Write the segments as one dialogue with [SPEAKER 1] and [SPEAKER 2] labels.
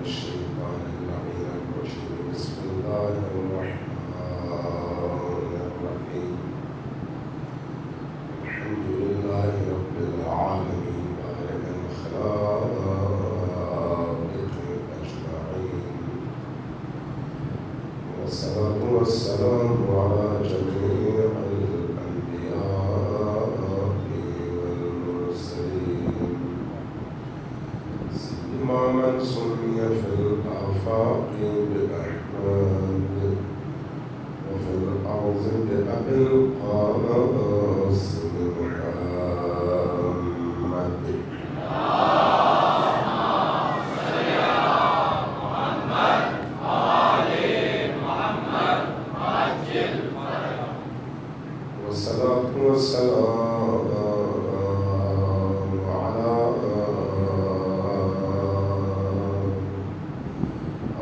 [SPEAKER 1] الشيطان اللعين الرجيم بسم الله الرحمن الرحيم الحمد لله رب العالمين بارئ الخلائق أجمعين والصلاة والسلام على جميع الأنبياء والمرسلين سيما من سمي في الآفاق بأحمد وفي الأرض بأبي القاسم محمد والصلاة والسلام على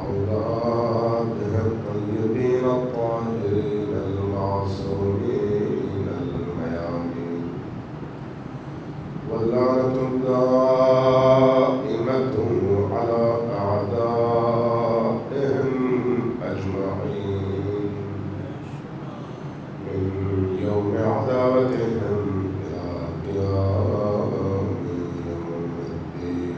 [SPEAKER 1] أولادها الطيبين الطاهرين المعصومين الميامين واللعنة الدائمة على أعدائهم أجمعين من يوم عداوتهم إلى قيام يوم الدين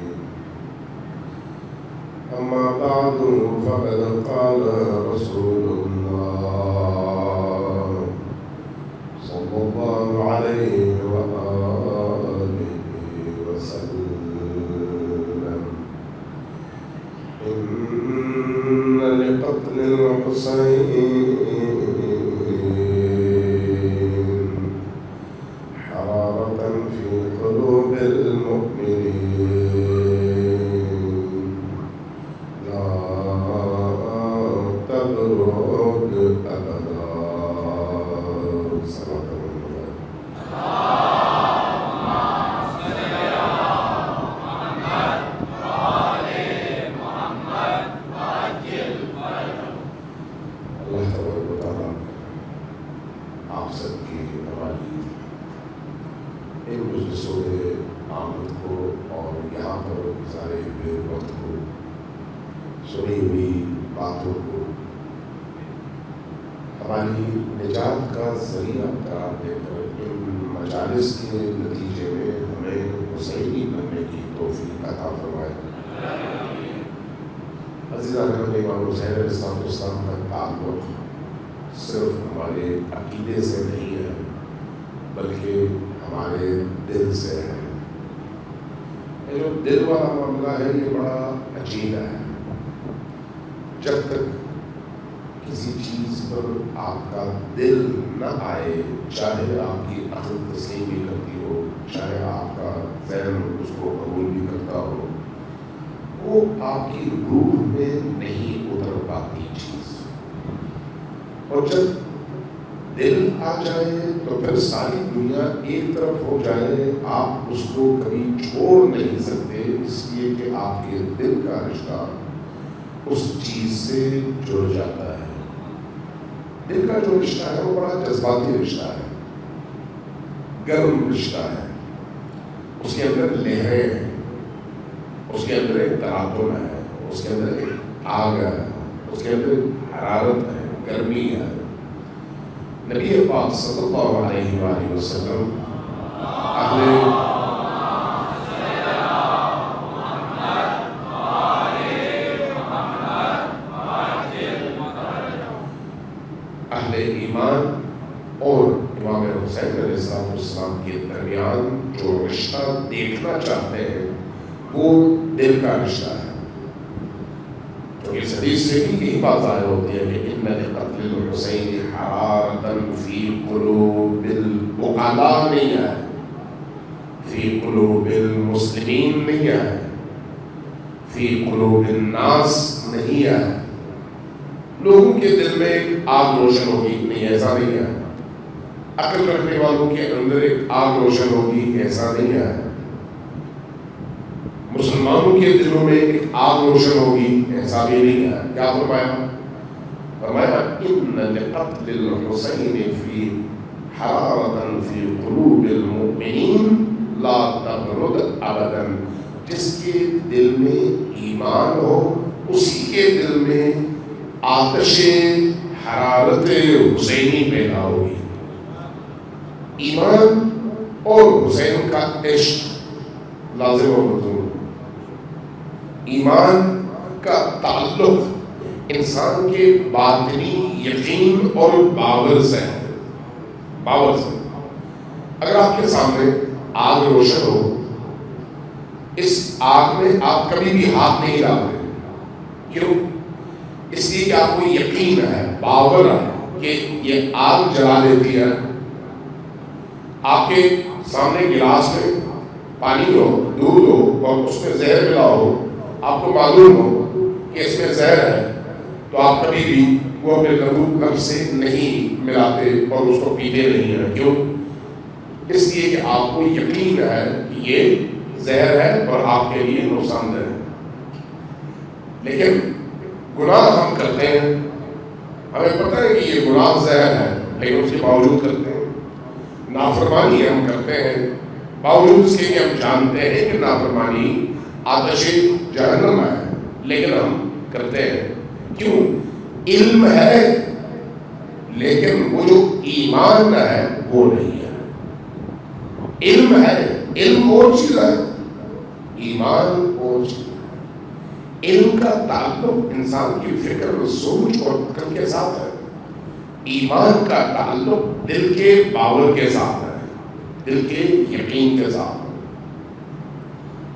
[SPEAKER 1] أما بعد فقد قال رسول الله صلى الله عليه وآله وسلم إن لقتل الحسين حرارة في قلوب المؤمنين لا تبرد أبدا صلاة الله اللہ تبارک و تعالیٰ آپ سب کی ہماری ان مجلسوں میں آمد کو اور یہاں پر گزارے ہوئے وقت کو سنی ہوئی باتوں کو ہماری نجات کا ذریعہ قرار دے کر ان مجالس کے نتیجے میں ہمیں حسینی بننے کی توفیق عطا فرمائے۔ عزیزان امام حسین علیہ السلام کا تعلق صرف ہمارے عقیدے سے نہیں ہے بلکہ ہمارے دل سے ہے۔ یہ جو دل والا معاملہ ہے یہ بڑا عجیب ہے۔ جب تک کسی چیز پر آپ کا دل نہ آئے، چاہے آپ کی عقل تسلیم بھی کرتی ہو، چاہے آپ کا ذہن اس کو قبول بھی کرتا ہو، وہ آپ کی روح میں نہیں اتر پاتی چیز۔ اور جب دل آ جائے تو پھر ساری دنیا ایک طرف ہو جائے، آپ اس کو کبھی چھوڑ نہیں سکتے، اس لیے کہ آپ کے دل کا رشتہ اس چیز سے جڑ جاتا ہے۔ دل کا جو رشتہ ہے وہ بڑا جذباتی رشتہ ہے، گرم رشتہ ہے، اس کے اندر لہریں ہیں، اس کے اندر ایک تراکم ہے، اس کے اندر ایک آگ ہے، اس کے اندر حرارت ہے، گرمی ہے۔ نبی پاک صلی اللہ علیہ وآلہ وسلم اہل ایمان اور امام حسین علیہ السلام کے درمیان جو رشتہ دیکھنا چاہتے ہیں وہ دل کا رشتہ ہے۔ تو اس حدیث سے بھی یہی بات ظاہر ہوتی ہے کہ ان لقتل الحسین حرارۃ فی قلوب العقلاء نہیں ہے، فی قلوب المسلمین نہیں ہے، فی قلوب الناس نہیں ہے۔ لوگوں کے دل میں ایک آگ روشن ہوگی، نہیں ایسا نہیں ہے۔ عقل رکھنے والوں کے اندر ایک آگ روشن ہوگی، ایسا نہیں ہے۔ مسلمانوں کے دلوں میں ایک آگ روشن ہوگی، ایسا بھی نہیں ہے۔ کیا فرمایا؟ فرمایا ان لقتل الحسین فی حرارۃ فی قلوب المؤمنین لا تبرد ابدا۔ جس کے دل میں ایمان ہو اسی کے دل میں آتش حرارت حسینی پیدا ہوئی. ایمان اور حسین کا عشق لازم و مطلوب. ایمان کا تعلق انسان کے باطنی یقین اور باور سے ہے. باور سے. اگر آپ کے سامنے آگ روشن ہو، اس آگ میں آپ کبھی بھی ہاتھ نہیں ڈالتے. کیوں؟ اس لیے کہ آپ کو یقین ہے، باور ہے کہ یہ آگ جلا دیتی ہے. آپ کے سامنے گلاس میں پانی ہو، دودھ ہو اور اس میں زہر ملا ہو، آپ کو معلوم ہو کہ اس میں زہر ہے، تو آپ کبھی بھی وہ اپنے لب سے نہیں ملاتے اور اس کو پیتے نہیں ہیں. کیوں؟ اس لیے کہ آپ کو یقین ہے کہ یہ زہر ہے اور آپ کے لیے نقصان دہ ہے. لیکن گناہ ہم کرتے ہیں، ہمیں پتہ ہے کہ یہ گناہ زہر ہے، لیکن اس کے باوجود کرتے ہیں. نافرمانی ہم کرتے ہیں باوجود اس کے کہ ہم جانتے ہیں کہ نافرمانی آتش جہنم ہے، لیکن ہم کرتے ہیں. کیوں؟ علم ہے، لیکن وہ جو ایمان ہے وہ نہیں ہے. علم ہے، علم اور چیز ہے، ایمان اور چیز ہے. علم کا تعلق انسان کی فکر، سوچ اور عقل کے ساتھ ہے. ایمان کا تعلق دل کے باور کے ساتھ ہے، دل کے یقین کے ساتھ ہے.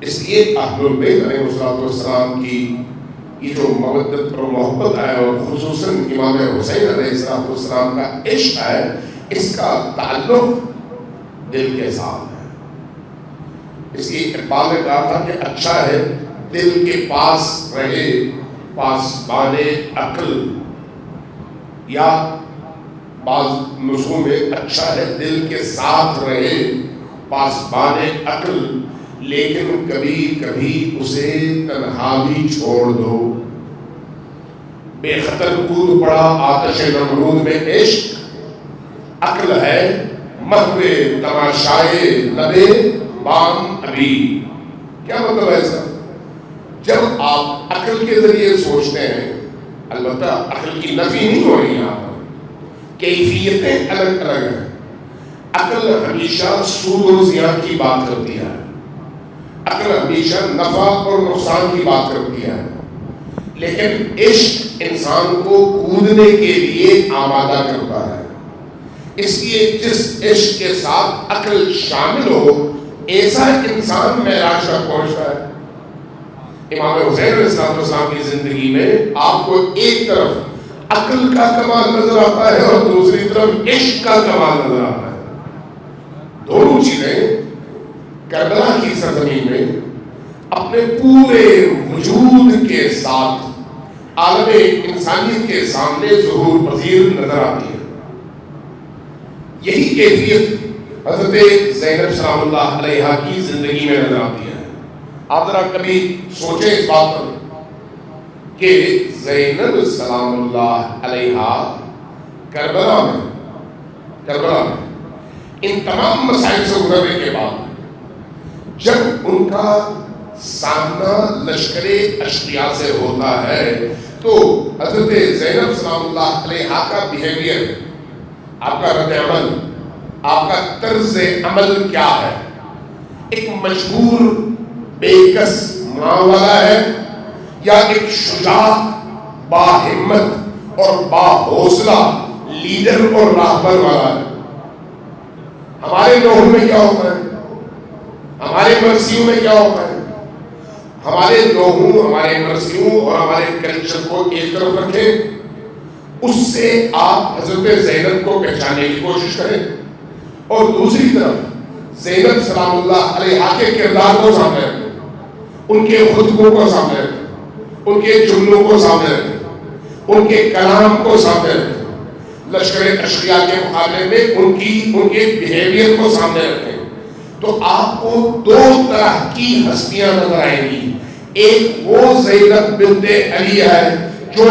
[SPEAKER 1] اس لیے اہل البیت علیہ السلام کی یہ جو مودت اور محبت ہے، اور خصوصاً امام حسین علیہ السلام کا عشق ہے، اس کا تعلق دل کے ساتھ ہے. اس لیے اقبال نے کہا تھا کہ اچھا ہے دل کے پاس رہے پاسبان عقل، یا بعض نسخوں میں اچھا ہے دل کے ساتھ رہے پاسبان عقل، لیکن کبھی کبھی اسے تنہا بھی چھوڑ دو. بے خطر کود پڑا آتش نمرود میں عشق، عقل ہے محو تماشائے لبے بام ابھی. کیا مطلب ہے سر؟ جب آپ عقل کے ذریعے سوچتے ہیں، البتہ عقل کی نفی نہیں ہو رہی یہاں پر، کیفیتیں الگ الگ ہیں. عقل ہمیشہ سود و زیان کی بات کرتی ہے، عقل ہمیشہ نفع اور نقصان کی بات کرتی ہے، لیکن عشق انسان کو کودنے کے لیے آمادہ کرتا ہے. اس لیے جس عشق کے ساتھ عقل شامل ہو، ایسا انسان معراج تک پہنچتا ہے. امام حسین علیہ السلام کی زندگی میں آپ کو ایک طرف عقل کا کمال نظر آتا ہے اور دوسری طرف عشق کا کمال نظر آتا ہے. دونوں چیزیں کربلا کی سرزمین میں اپنے پورے وجود کے ساتھ عالم انسانیت کے سامنے ظہور پذیر نظر آتی ہے. یہی کیفیت حضرت زینب سلام اللہ علیہا کی زندگی میں نظر آتی ہے. آپ ذرا کبھی سوچیں اس بات پر کہ زینب سلام اللہ علیہا کربلا میں ان تمام مسائل سے گزرنے کے بعد جب ان کا سامنا لشکر اشقیاء سے ہوتا ہے، تو حضرت زینب سلام اللہ علیہا کا بیہیویئر، آپ کا رد عمل، آپ کا طرز عمل کیا ہے؟ ایک مجبور بے کس ماں والا ہے، یا ایک شجاع با ہمت اور با حوصلہ لیڈر اور راہبر والا ہے؟ ہمارے لوہوں میں کیا ہوتا ہے، ہمارے مرثیوں میں کیا ہوتا ہے؟ ہمارے لوہوں، ہمارے مرثیوں اور ہمارے کلچر کو ایک طرف رکھیں، اس سے آپ حضرت زینب کو پہچاننے کی کوشش کریں، اور دوسری طرف زینب سلام اللہ علیہا کے کردار کو سامنے رکھیں، ان کے خطبوں کو سامنے رکھیں، ان کے جملوں کو سامنے رکھیں، ان کے کلام کو سامنے رکھیں، لشکر اشقیاء کے مقابلے میں ان کے بیہیویئر کو سامنے رکھیں، تو آپ کو دو طرح کی ہستیاں نظر آئیں گی. ایک وہ زینب بنت علی ہے جو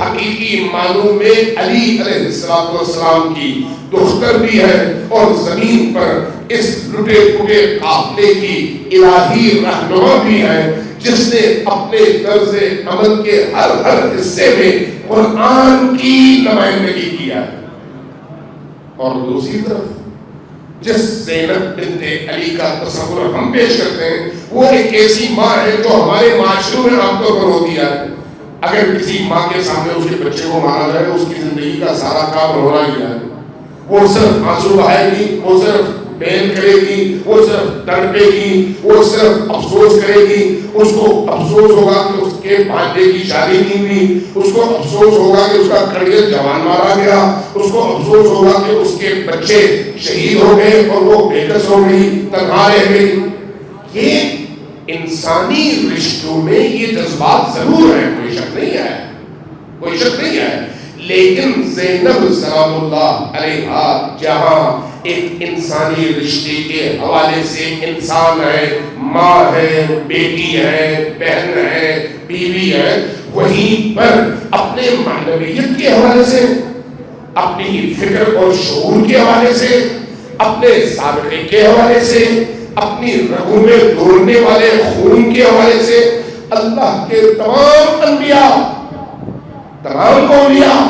[SPEAKER 1] حقیقی معنوں میں علی علیہ السلام کی دختر بھی ہے، اور زمین پر اس لٹے پٹے قافلے کی الہی رہنما بھی ہے جس نے اپنے طرز عمل کے ہر حصے میں قرآن کی نمائندگی کیا ہے. اور دوسری طرف جس زینب بنت علی کا تصور ہم پیش کرتے ہیں وہ ایک ایسی ماں ہے جو ہمارے معاشرے میں عام طور پر ہوتی ہے. اگر کسی ماں کے سامنے اس کے بچے کو مارا جائے اس کی زندگی کا سارا کام رونا ہی ہے. وہ صرف آنسو بہائے گی, وہ صرف بین کرے گی, وہ صرف تڑپے گی, وہ صرف افسوس کرے گی. اس کو افسوس ہوگا کہ اس کے بھانجے کی شادی نہیں ہوئی, اس کو افسوس ہوگا کہ اس کا کڑیل جوان مارا گیا, اس کو افسوس ہوگا کہ اس کے بچے شہید ہو گئے اور وہ بے کس ہو گئی, تنہا رہ گئی. یہ انسانی رشتوں میں یہ جذبات ضرور ہیں, کوئی شک نہیں ہے, کوئی شک نہیں ہے. لیکن زینب سلام اللہ علیہا جہاں ایک انسانی رشتے کے حوالے سے انسان ہے, ماں ہے, بیٹی ہے, بہن ہے, بیوی ہے, وہیں پر اپنے معنویت کے حوالے سے, اپنی فکر اور شعور کے حوالے سے, اپنے سابقے کے حوالے سے, اپنی رگوں میں دوڑنے والے خون کے حوالے سے اللہ کے تمام انبیاء, تمام اولیاء,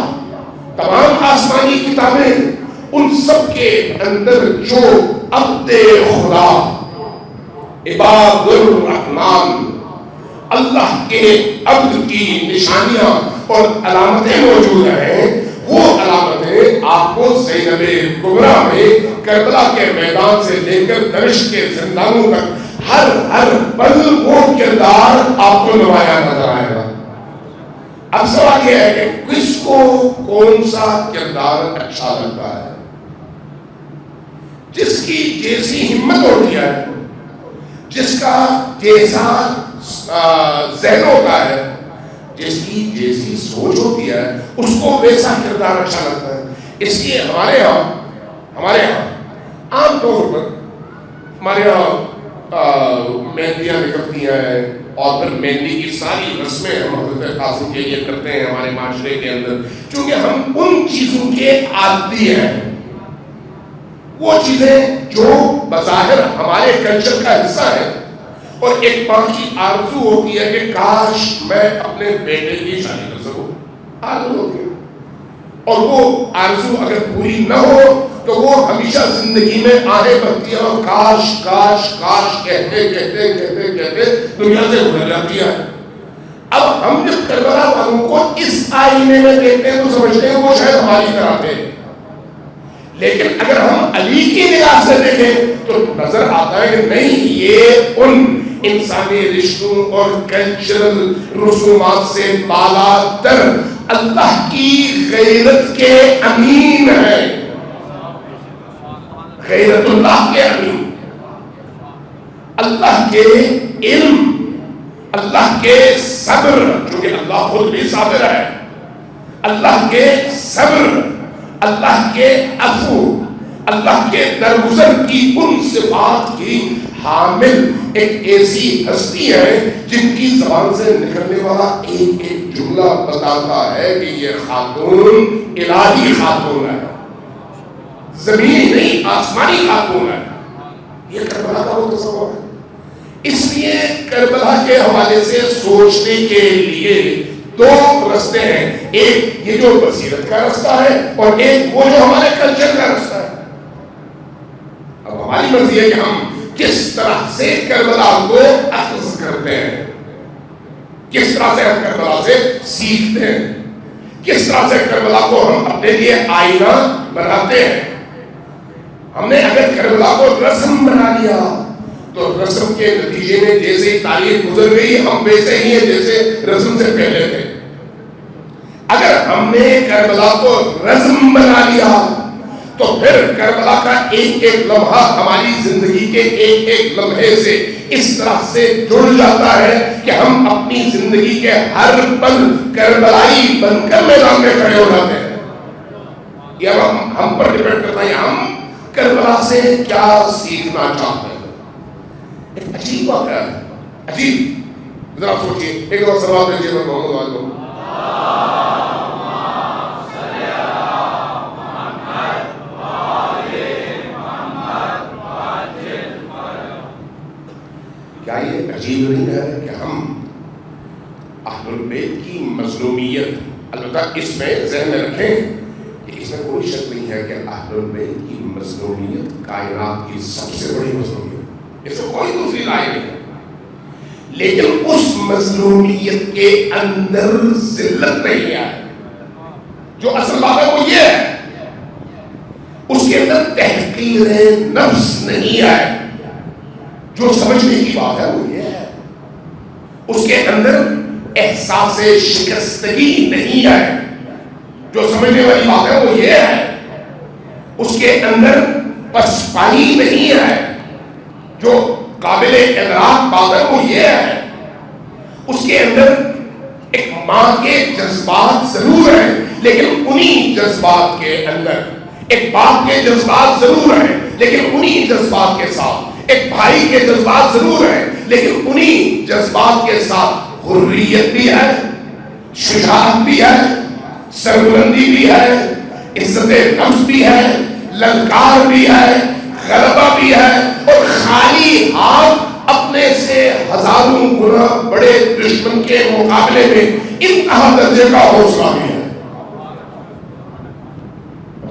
[SPEAKER 1] تمام آسمانی کتابیں, ان سب کے اندر جو عبد خدا, عباد الرحمن, اللہ کے عبد کی نشانیاں اور علامتیں موجود ہیں, وہ علامتیں آپ کو زینب کبریٰ میں کربلا کے میدان سے لے کر دمشق کے زندانوں تک ہر پل وہ کردار آپ کو نمایاں نظر آئے گا. اب سوال یہ ہے کہ کس کو کون سا کردار اچھا لگتا ہے؟ جس کی جیسی ہمت ہوتی ہے, جس کا جیسا ذہن ہوتا ہے, جس کی جیسی سوچ ہوتی ہے, اس کو ویسا کردار اچھا لگتا ہے. اس لیے ہمارے یہاں عام طور پر ہمارے یہاں مہندیاں نکلتی ہیں اور پھر مہندی کی ساری رسمیں ہم حضرت قاسم کے لیے کرتے ہیں ہمارے معاشرے کے اندر, چونکہ ہم ان چیزوں کے عادی ہیں. وہ چیزیں جو بظاہر ہمارے کلچر کا حصہ ہے, اور ایک ماں کی آرزو ہوتی ہے کہ کاش میں اپنے بیٹے کی شادی کر سکوں, آرزو ہوتی ہے. اور وہ آرزو اگر پوری نہ ہو تو وہ ہمیشہ زندگی میں آنے بڑھتی ہے اور کاش کاش کاش کہتے کہتے کہتے کہتے دنیا سے گزر جاتی ہے. اب ہم جب کربلا والوں کو اس آئینے میں دیکھتے ہیں تو سمجھتے ہیں وہ شاید ہماری طرح تھے, لیکن اگر ہم علی کی نگاہ سے دیکھیں تو نظر آتا ہے کہ نہیں, یہ ان انسانی رشتوں اور کلچرل رسومات سے بالا تر اللہ کی غیرت کے امین ہے, غیرت اللہ کے امین, اللہ کے علم, اللہ کے صبر, چونکہ اللہ خود بھی صابر ہے, اللہ کے صبر, اللہ کے عفو, اللہ کے درگزر کی ان صفات کی حامل ایک ایسی ہستی ہے جن کی زبان سے نکلنے والا ایک ایک جملہ بتاتا ہے کہ یہ خاتون الہی خاتون ہے, زمینی نہیں آسمانی خاتون ہے. یہ کربلا کا وہ تصور ہے. اس لیے کربلا کے حوالے سے سوچنے کے لیے دو رستے ہیں, ایک یہ جو بصیرت کا رستہ ہے اور ایک وہ جو ہمارے کلچر کا رستہ ہے. اب ہماری مرضی ہے کہ ہم کس طرح سے کربلا کو اخذ کرتے ہیں, کس طرح سے ہم کربلا سے سیکھتے ہیں, کس طرح سے کربلا کو ہم اپنے لیے آئینہ بناتے ہیں. ہم نے اگر کربلا کو رسم بنا لیا تو رسم کے نتیجے میں جیسے تاریخ گزر گئی ہم ویسے ہی ہیں جیسے رسم سے پہلے تھے. اگر ہم نے کربلا کو رسم بنا لیا تو پھر کربلا کا ایک ایک لمحہ ہماری زندگی کے ایک ایک لمحے سے اس طرح سے جڑ جاتا ہے کہ ہم اپنی زندگی کے ہر پل کربلائی بن کر میدان میں کھڑے ہو جاتے ہیں. یہ ہم پر ڈیپینڈ کرتا ہے ہم کربلا سے کیا سیکھنا چاہتے ہیں. ایک عجیب بات ہے, عجیب, ذرا سوچئے, ایک دفعہ سوال دیجیے میں محمد آج کو. کیا یہ عجیب نہیں ہے کہ ہم اہل البیت کی مظلومیت، البتہ اس میں ذہن میں رکھیں کہ اس میں کوئی شک نہیں ہے کہ اہل البیت کی مظلومیت کائنات کی سب سے بڑی مظلومیت، اس میں کوئی دوسری رائے نہیں ہے، لیکن اس مظلومیت کے اندر ذلت نہیں ہے. جو اصل بات ہے وہ یہ ہے، اس کے اندر تحقیر نفس نہیں ہے. جو سمجھنے کی بات ہے وہ یہ ہے، اس کے اندر احساس شکستگی نہیں ہے. جو سمجھنے والی بات ہے وہ یہ ہے، اس کے اندر پسپائی نہیں ہے. جو قابل ادراک بات ہے وہ یہ ہے، اس کے اندر ایک ماں کے جذبات ضرور ہیں، لیکن انہی جذبات کے اندر ایک باپ کے جذبات ضرور ہیں، لیکن انہی جذبات کے ساتھ ایک بھائی کے جذبات ضرور ہیں، لیکن انہی جذبات کے ساتھ حریت بھی ہے، شجاعت بھی ہے، سربلندی بھی ہے، عزت نفس بھی ہے، للکار بھی ہے، غلبہ بھی ہے، اور خالی ہاتھ اپنے سے ہزاروں گنا بڑے دشمن کے مقابلے میں انتہا درجے کا حوصلہ بھی ہے.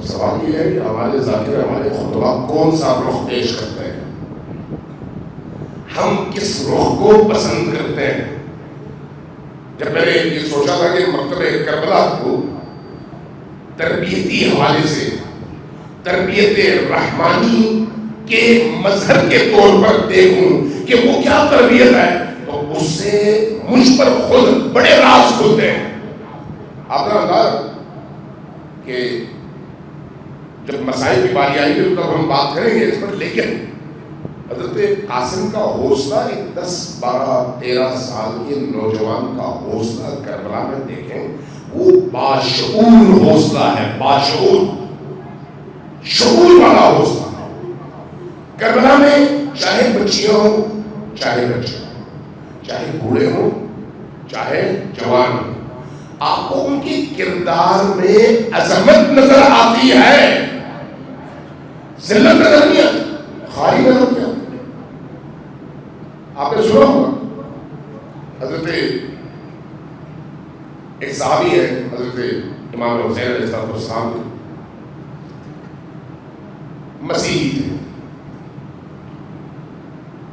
[SPEAKER 1] سوال یہ ہے کہ ہمارے ذاکر ہمارے خطبہ کون سا رخ پیش کرتے ہیں، ہم کس رخ کو پسند کرتے ہیں. جب میں نے یہ سوچا تھا کہ مکتبہ کربلا کو تربیتی حوالے سے تربیت رحمانی کے مظہر کے طور پر دیکھوں کہ وہ کیا تربیت ہے، تو اس سے مجھ پر خود بڑے راز کھلتے ہیں. آپ نے انداز کہ جب مسائل کی باری آئی گی تب ہم بات کریں گے اس پر، لیکن حضرت قاسم کا حوصلہ ایک 10 12 13 سال کے نوجوان کا حوصلہ کربلا میں دیکھیں، وہ باشعور حوصلہ ہے، باشعور شعور والا حوصلہ. کربلا میں چاہے بچیاں ہوں چاہے بچے ہوں، چاہے بوڑھے ہوں چاہے جوان ہوں، آپ کو ان کی کردار میں عظمت نظر آتی ہے، ذلت نظر نہیں آتی، خالی نظر نہیں آتی. آپ نے سنا ہوگا حضرت ایک صحابی ہے حضرت امام حسین علیہ السلام کے، مسیحی تھے.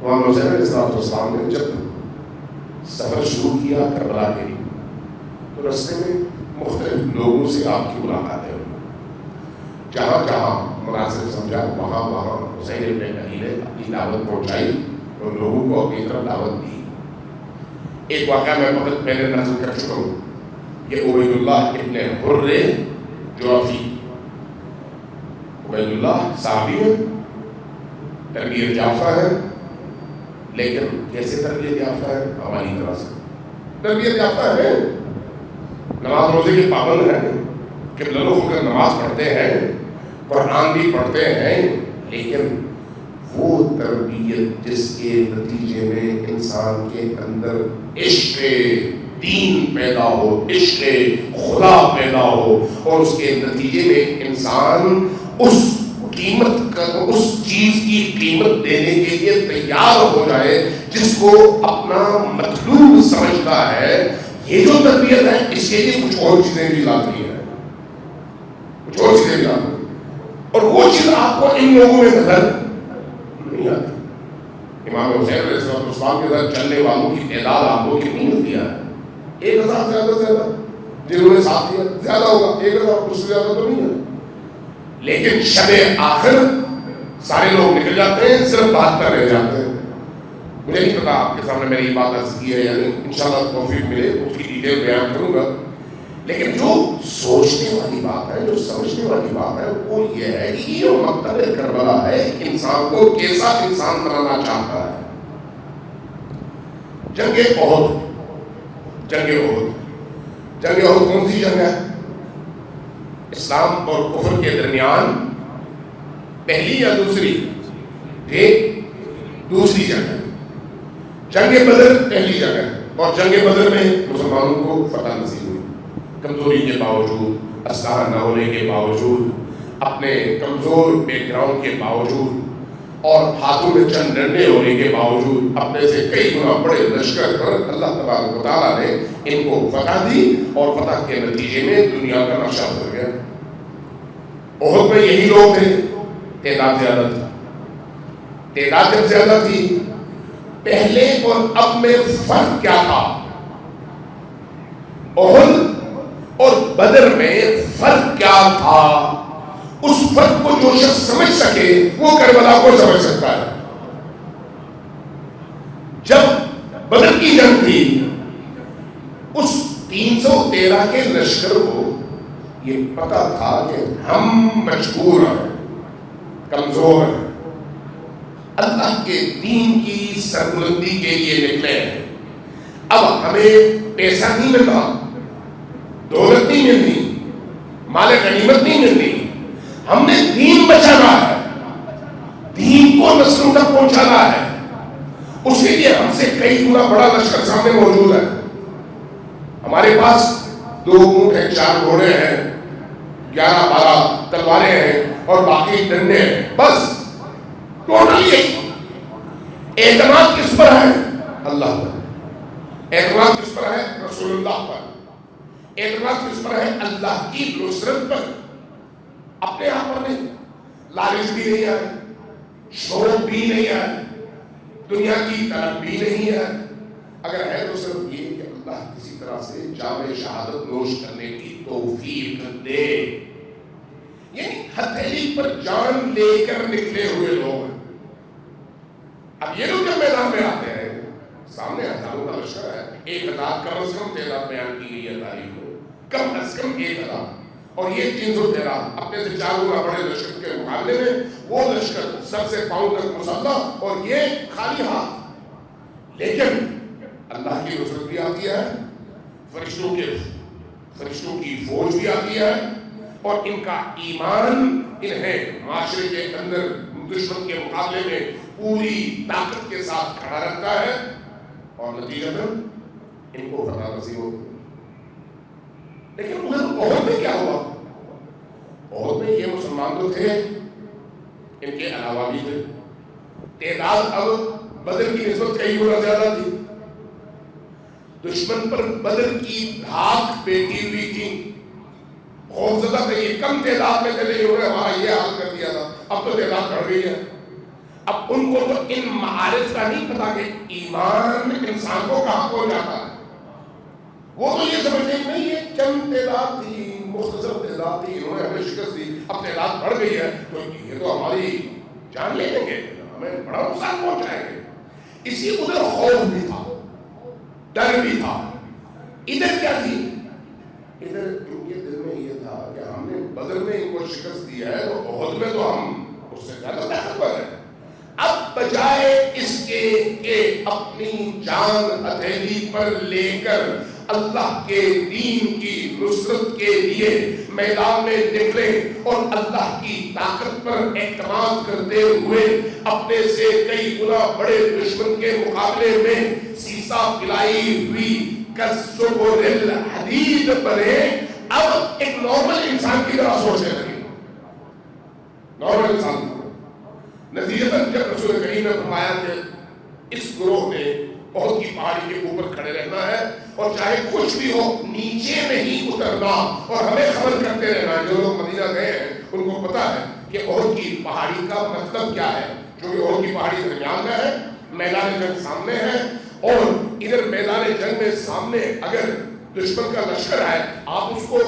[SPEAKER 1] امام حسین علیہ السلام نے جب سفر شروع کیا کربلا کے لیے تو رستے میں مختلف لوگوں سے آپ کی ملاقاتیں ہوئی. جہاں جہاں مناسب سمجھا وہاں وہاں حسین ابن علی نے اپنی دعوت پہنچائی اور لوگوں کو اپنی طرف دعوت دی. ایک واقعہ میں بہت پہلے نقل کر چکا ہوں، یہ عبید اللہ ابن حر جعفی. عبید اللہ صحابی ہے، تربیت یافتہ ہے، لیکن کیسے تربیت یافتہ ہے؟ ہماری طرح سے تربیت یافتہ ہے، نماز روزے کے پابند ہیں، قبلہ رخ ہو کر نماز پڑھتے ہیں، قرآن بھی پڑھتے ہیں، لیکن وہ تربیت جس کے نتیجے میں انسان کے اندر عشق دین پیدا ہو، عشق خدا پیدا ہو، اور اس کے نتیجے میں انسان اس قیمت کا، اس چیز کی قیمت دینے کے لیے تیار ہو جائے جس کو اپنا مطلوب سمجھتا ہے. یہ جو تربیت ہے اس کے لیے کچھ اور چیزیں بھی لازمی ہیں، کچھ اور چیزیں بھی لازمی، اور وہ چیز آپ کو ان لوگوں میں نظر نہیں آتی. امام حسین علیہ السلام کے ساتھ چلنے والوں کی تعداد آپ کو کتنی ملتی ہے؟ 1000 زیادہ سے زیادہ، جنہوں نے ساتھ دیا زیادہ ہوگا، 1000 اس سے زیادہ تو نہیں ہے. لیکن شب آخر سارے لوگ نکل جاتے ہیں، صرف 72 رہ جاتے ہیں. مجھے نہیں پتا آپ کے سامنے میں نے یہ بات عرض کی ہے یا نہیں، انشاءاللہ توفیق ملے اس کی ڈیٹیل بیان کروں گا. لیکن جو سوچنے والی بات ہے، جو سمجھنے والی بات ہے وہ یہ ہے کہ یہ مکتب کربلا ہے، انسان کو کیسا انسان بنانا چاہتا ہے. جنگ احد، جنگ احد، جنگ احد کون سی جنگ ہے؟ اسلام اور کفر کے درمیان پہلی یا دوسری؟ ایک دوسری جنگ ہے. جنگ بدر پہلی جنگ ہے، اور جنگ بدر میں مسلمانوں کو فتح نصیب ہوئی. کمزوری کے باوجود، اسلحہ نہ ہونے کے باوجود، اپنے کمزور بیک گراؤنڈ کے باوجود اور ہاتھوں میں چند ڈنڈے ہونے کے باوجود اپنے سے کئی گنا بڑے لشکر پر اللہ تبارک و تعالیٰ نے ان کو فتح دی، اور فتح کے نتیجے میں دنیا کا نقشہ بدل گیا۔ احد میں یہی لوگ تھے، تعداد زیادہ تھی۔ تعداد جب زیادہ تھی، پہلے اور اب میں فرق کیا تھا؟ احد اور بدر میں فرق کیا تھا؟ اس فرق کو جو شخص سمجھ سکے وہ کربلا کو سمجھ سکتا ہے۔ جب بدر کی جنگ تھی، اس 313 کے لشکر کو یہ پتا تھا کہ ہم مجبور ہیں، کمزور ہیں، اللہ کے دین کی سربلندی کے لیے نکلے ہیں۔ اب ہمیں پیسہ نہیں ملتا، دولت نہیں ملتی، مال غنیمت نہیں ملتی، ہم نے دین بچانا ہے، دین کو نسلوں تک پہنچانا ہے۔ اس کے لیے ہم سے کئی گنا بڑا لشکر سامنے موجود ہے۔ ہمارے پاس 2 اونٹ ہیں، 4 گھوڑے ہیں، 11-12 تلواریں ہیں اور باقی ڈنڈے ہیں، بس ٹوٹل یہی۔ اعتماد کس پر ہے؟ اللہ پر۔ اعتماد کس پر ہے؟ رسول اللہ پر۔ اعتماد کس پر ہے؟ اللہ کی نصرت پر، اپنے آپ پر نہیں۔ لالچ بھی نہیں ہے، شوق بھی نہیں ہے، دنیا کی طلب بھی نہیں ہے، اگر ہے تو صرف یہ کہ اللہ کسی طرح سے جام شہادت نوش کرنے کی توفیق دے۔ یعنی ہتھیلی پر جان لے کر نکلے ہوئے لوگ ہیں۔ اب یہ لوگ جب میدان میں آتے ہیں، سامنے ہزاروں کا لشکر ہے، 1000 کم از کم تعداد بیان کی گئی ہے تاریخ کو، کم از کم 1000، اور یہ 313 اپنے سے 4 گنا بڑے لشکر کے مقابلے میں وہ لشکر سر سے پاؤں تک مسلح اور یہ خالی ہاتھ۔ لیکن اللہ کی نصرت بھی آتی ہے، فرشتوں کی فوج بھی آتی ہے، اور ان کا ایمان انہیں معاشرے کے اندر دشمن کے مقابلے میں پوری طاقت کے ساتھ کھڑا رکھتا ہے، اور نتیجتاً ان کو فتح نصیب ہوتی ہے۔ لیکن ادھر احد میں کیا ہوا؟ احد میں یہ مسلمان تو تھے، ان کے علاوہ بھی تھے، تعداد اب بدر کی نسبت کئی گنا زیادہ تھی۔ دشمن پر بدر کی دھاک بیٹھی ہوئی تھی، خوفزدہ تھے، یہ کم تعداد میں چلے ہو رہے، ہمارا یہ حال کر دیا تھا، اب تو تعداد بڑھ گئی ہے۔ اب ان کو تو ان معارف کا نہیں پتا کہ ایمان انسان کو کہاں پہنچ جاتا ہے۔ وہ تو یہ سمجھتے ہیں نہیں، یہ چند تعداد تھی، مختصر تعداد تھی، انہوں نے ہمیں شکست دی، اب تعداد بڑھ گئی ہے تو یہ تو ہماری جان لے لیں گے، ہمیں بڑا نقصان پہنچائیں گے۔ اسی ادھر خوف بھی تھا، ڈر بھی تھا۔ ادھر کیا تھی؟ ادھر ان کے دل میں یہ تھا کہ ہم نے بدر میں ان کو شکست دی ہے تو احد میں تو ہم اس سے زیادہ طاقتور ہیں۔ اب بجائے اس کے کہ اپنی جان ہتھیلی پر لے کر اللہ کے دین کی نصرت کے لیے میدان میں نکلے اور اللہ کی طاقت پر اعتماد کرتے ہوئے اپنے سے کئی گنا بڑے دشمن کے مقابلے میں سیسا پلائی ہوئی کالزبر الحدید بنے، اب ایک نارمل انسان کی طرح سوچنے لگے، نارمل انسان۔ نتیجتاً جب رسول کریم نے فرمایا کہ اس گروہ نے احد کی پہاڑی کے اوپر کھڑے رہنا ہے اور چاہے کچھ بھی ہو نیچے نہیں اترنا اور ہمیں خبر کرتے رہنا ہے۔ جو لوگ مدینہ گئے ہیں ان کو پتا ہے کہ احد کی پہاڑی کا مطلب کیا ہے، کیونکہ احد کی پہاڑی درمیان میں ہے، میدان جنگ سامنے ہے، اور ادھر میدان جنگ میں سامنے اگر دشمن کا لشکر ہے آپ اس کو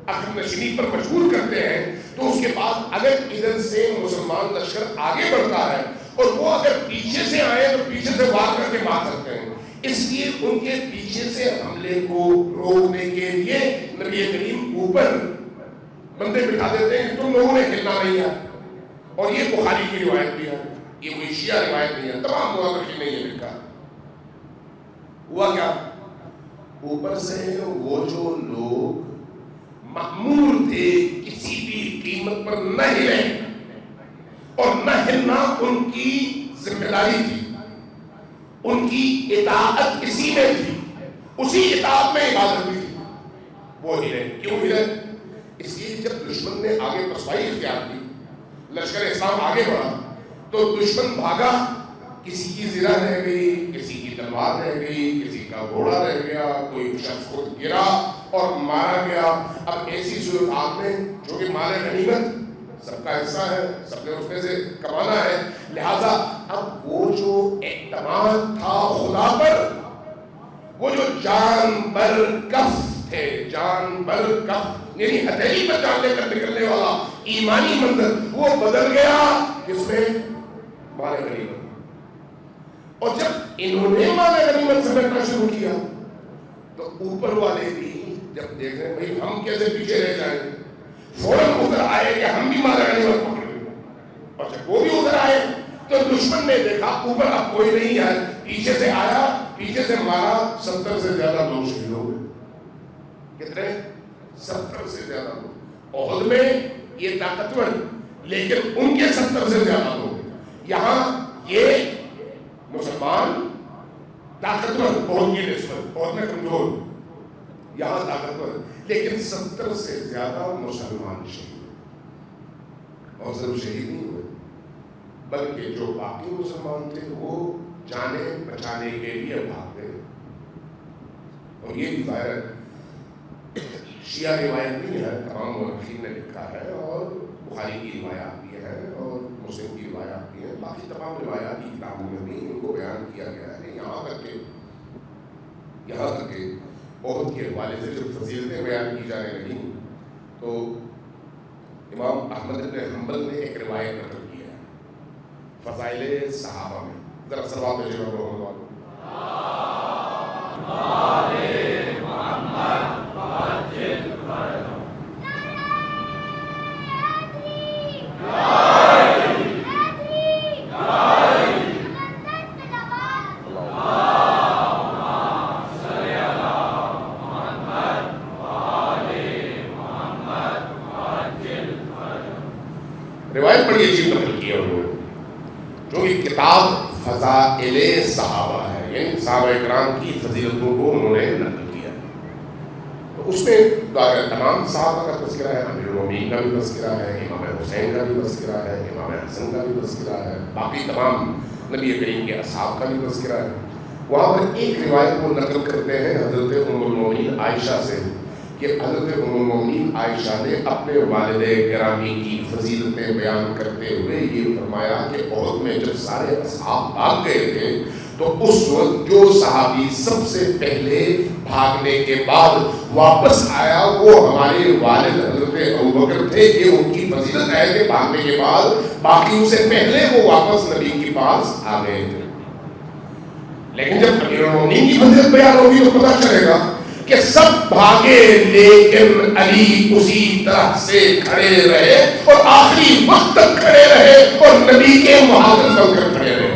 [SPEAKER 1] عقب نشینی پر مجبور کرتے ہیں، تو اس کے بعد اگر ادھر سے مسلمان لشکر آگے بڑھتا ہے اور وہ اگر پیچھے سے آئے تو پیچھے سے وار کر کے مار سکتے ہیں۔ اس لیے ان کے پیچھے سے حملے کو روکنے کے لیے نبی کریم اوپر بندے بٹھا دیتے ہیں، تم لوگوں نے ہلنا نہیں ہے۔ اور یہ بخاری کی روایت بھی ہے، یہ کوئی شیعہ روایت نہیں ہے، تمام مورخین نے یہ لکھا۔ ہوا کیا؟ اوپر سے وہ جو لوگ مأمور تھے کسی بھی قیمت پر نہ ہلیں، اور نہ ہلنا ان کی ذمہ داری تھی، ان کی اطاعت اسی میں تھی، اسی اطاعت میں عبادت بھی تھی، وہ ہلے۔ کیوں ہلے؟ اس لیے جب دشمن نے آگے پسپائی اختیار کی، لشکر اسلام آگے بڑھا، تو دشمن بھاگا، کسی کی زرہ رہ گئی، کسی کی تلوار رہ گئی، کسی کا گھوڑا رہ گیا، کوئی شخص خود گرا اور مارا گیا۔ اب ایسی صورتحال میں جو کہ مال غنیمت سب کا حصہ ہے، سب نے اس میں سے کمانا ہے، لہذا اب وہ جو اعتماد تھا خدا پر، وہ جو جان بر کف تھے، جان بر کف یعنی ہتھیلی پر جان لے کر نکلنے والا ایمانی منظر، وہ بدل گیا کس میں؟ مال غنیمت۔ اور جب انہوں نے مال غنیمت سمیٹنا شروع کیا تو اوپر والے بھی جب دیکھ رہے ہیں بھائی ہم کیسے پیچھے رہ جائیں، فوراً ادھر آئے کہ ہم بھی مال غنیمت پکڑ لیں۔ اور جب وہ بھی ادھر آئے تو دشمن نے دیکھا اوپر اب کوئی نہیں ہے، پیچھے سے آیا، پیچھے سے مارا، 70 سے زیادہ لوگ شہید ہو گئے۔ کتنے؟ 70 سے زیادہ لوگ۔ احد میں یہ طاقتور لیکن ان کے 70 سے زیادہ لوگ، یہاں یہ مسلمان طاقتور بہت کی نسبت، بہت میں کمزور، یہاں طاقتور لیکن 70 سے زیادہ مسلمان شہید، اور صرف شہید نہیں ہوئے بلکہ جو باقی مسلمان تھے وہ جانیں بچانے کے لیے بھاگ گئے۔ اور یہ بھی ظاہر شیعہ روایت نہیں ہے، تمام مورخین نے لکھا ہے، اور بخاری کی روایات بھی ہے اور مسلم کی روایات بھی ہیں، باقی تمام روایات کی کتابوں میں بھی ان کو بیان کیا گیا ہے۔ یہاں تک کہ احد کے حوالے سے جب فضیلتیں بیان کی جانے لگیں تو امام احمد بن حنبل نے ایک روایت نقل کیا ہے فضائل صحابہ میں، ذرا صلوات بھیجو محمد والو۔ روایت بڑی عجیب نقل کی ہے انہوں نے، جو کہ کتاب فضائل صحابہ ہے، یعنی صحابہ اکرام کی فضیلتوں کو انہوں نے نقل کیا۔ تو اس میں تمام صحابہ کا تذکرہ ہے، امیر المومنین کا بھی تذکرہ ہے، امام حسین کا بھی تذکرہ ہے، امام حسن کا بھی تذکرہ ہے، باقی تمام نبی کریم کے اصحاب کا بھی تذکرہ ہے۔ وہاں پر ایک روایت کو نقل کرتے ہیں حضرت ام المومنین عائشہ سے کہ حضرت ام المومنین عائشہ نے اپنے والد گرامی کی فضیلتیں بیان کرتے ہوئے یہ فرمایا کہ احد میں جب سارے اصحاب بھاگ گئے تھے تو اس وقت جو صحابی سب سے پہلے بھاگنے کے بعد واپس آیا وہ ہمارے والد حضرت ابوبکر تھے، کہ ان کی فضیلت ہے کہ بھاگنے کے بعد باقیوں سے پہلے وہ واپس نبی کے پاس آ گئے تھے۔ لیکن جب امیر المومنین کی فضیلت بیان ہوگی تو پتہ چلے گا کہ سب بھاگے لیکن علی اسی طرح سے کھڑے رہے اور آخری وقت تک کھڑے رہے اور نبی کے محافظ بن کر کھڑے رہے۔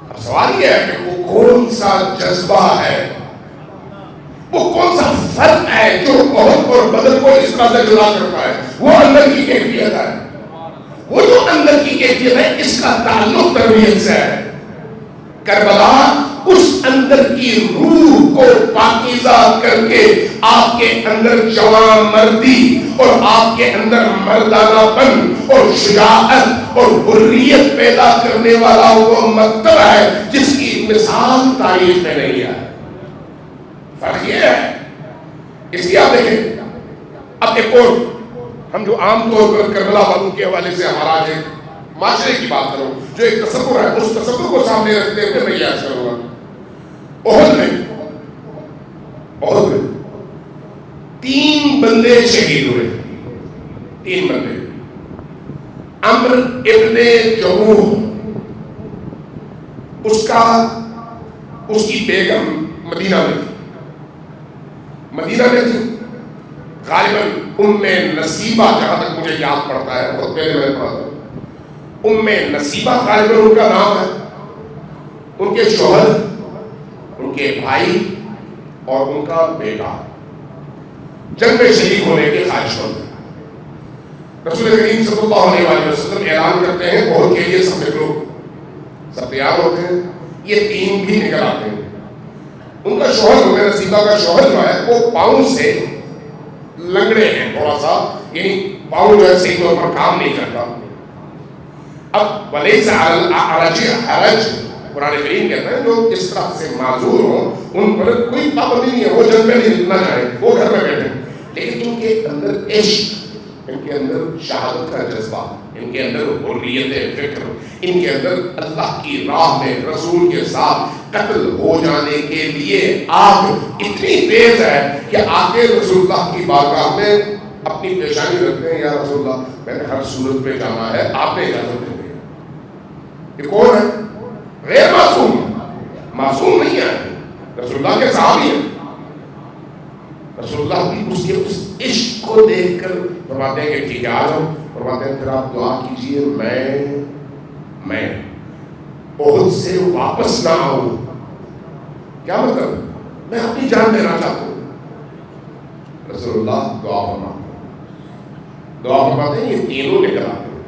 [SPEAKER 1] اب سوال یہ ہے کہ وہ کون سا جذبہ ہے، وہ کون سا فرق ہے جو احد اور بدر کو اس طرح سے جدا کرتا ہے؟ وہ اندر کی کیفیت ہے، وہ جو اندر کی کیفیت ہے اس کا تعلق تربیت سے ہے۔ کربلا اس اندر کی روح کو پاکیزہ کر کے آپ کے اندر جوان مردی اور آپ کے اندر مردانہ پن اور شجاعت اور حریت پیدا کرنے والا وہ مکتب ہے جس کی مثال تاریخ میں نہیں ہے۔ فرق یہ ہے، اس لیے آپ دیکھیں اب ایک اور ہم جو عام طور پر کربلا والوں کے حوالے سے ہمارا ایک معاشرے کی بات کروں، جو ایک تصور ہے، اس تصور کو سامنے رکھتے ہوئے میں یہ عرض کروں گا۔ احد میں 3 بندے شہید ہوئے، 3 بندے۔ عمر ابن جموح، اس کی بیگم مدینہ میں تھی، غالباً ام نصیبہ، جہاں تک مجھے یاد پڑتا ہے، بہت پہلے میں پڑھا تھا، ام نصیبہ غالباً ان کا نام ہے۔ ان کے شوہر، ان کے بھائی اور ان کا بیٹا جنگ میں شہید ہونے کے خواہش مند ہیں۔ رسول کریم صلی اللہ علیہ وسلم اعلان کرتے ہیں بہت کے لیے سب نکلو، سب تیار ہوتے ہیں، یہ 3 بھی نکل آتے ہیں۔ ان کا شوہر، ام نصیبہ کا شوہر جو ہے وہ پاؤں سے لنگڑے ہیں تھوڑا سا، یعنی پاؤں جو ہے صحیح طور پر کام نہیں کرتا. اب ولیس علی الاعرج حرج، قرآن کریم کہتا ہے جو اس طرح سے معذور ہوں ان پر کوئی پابندی نہیں ہے، وہ جنگ میں نہیں جتنا چاہیں، وہ گھر میں بیٹھے. لیکن ان کے اندر عشق، ان کے اندر شہادت کا جذبہ، ان کے اندر حریت فکر، ان کے اندر اللہ کی راہ میں رسول کے ساتھ قتل ہو جانے کے لیے آگ اتنی تیز ہے کہ آگے رسول اللہ کی بارگاہ میں اپنی پیشانی رکھتے ہیں، یا رسول اللہ میں نے ہر صورت پہ جانا ہے، آپ نے اجازت دیں. یہ کون ہے؟ غیر معصوم، معصوم نہیں ہے، رسول اللہ کے صحابی ہیں. رسول اللہ کی اس کے اس عشق کو دیکھ کر فرماتے ہیں کہ ٹھیک ہے آ جاؤ. فرماتے ہیں پھر آپ دعا کیجئے میں احد سے واپس نہ آؤں. کیا مطلب؟ میں اپنی جان دینا چاہتا ہوں. رسول اللہ دعا فرماتے ہیں یہ تینوں نکل آتے ہیں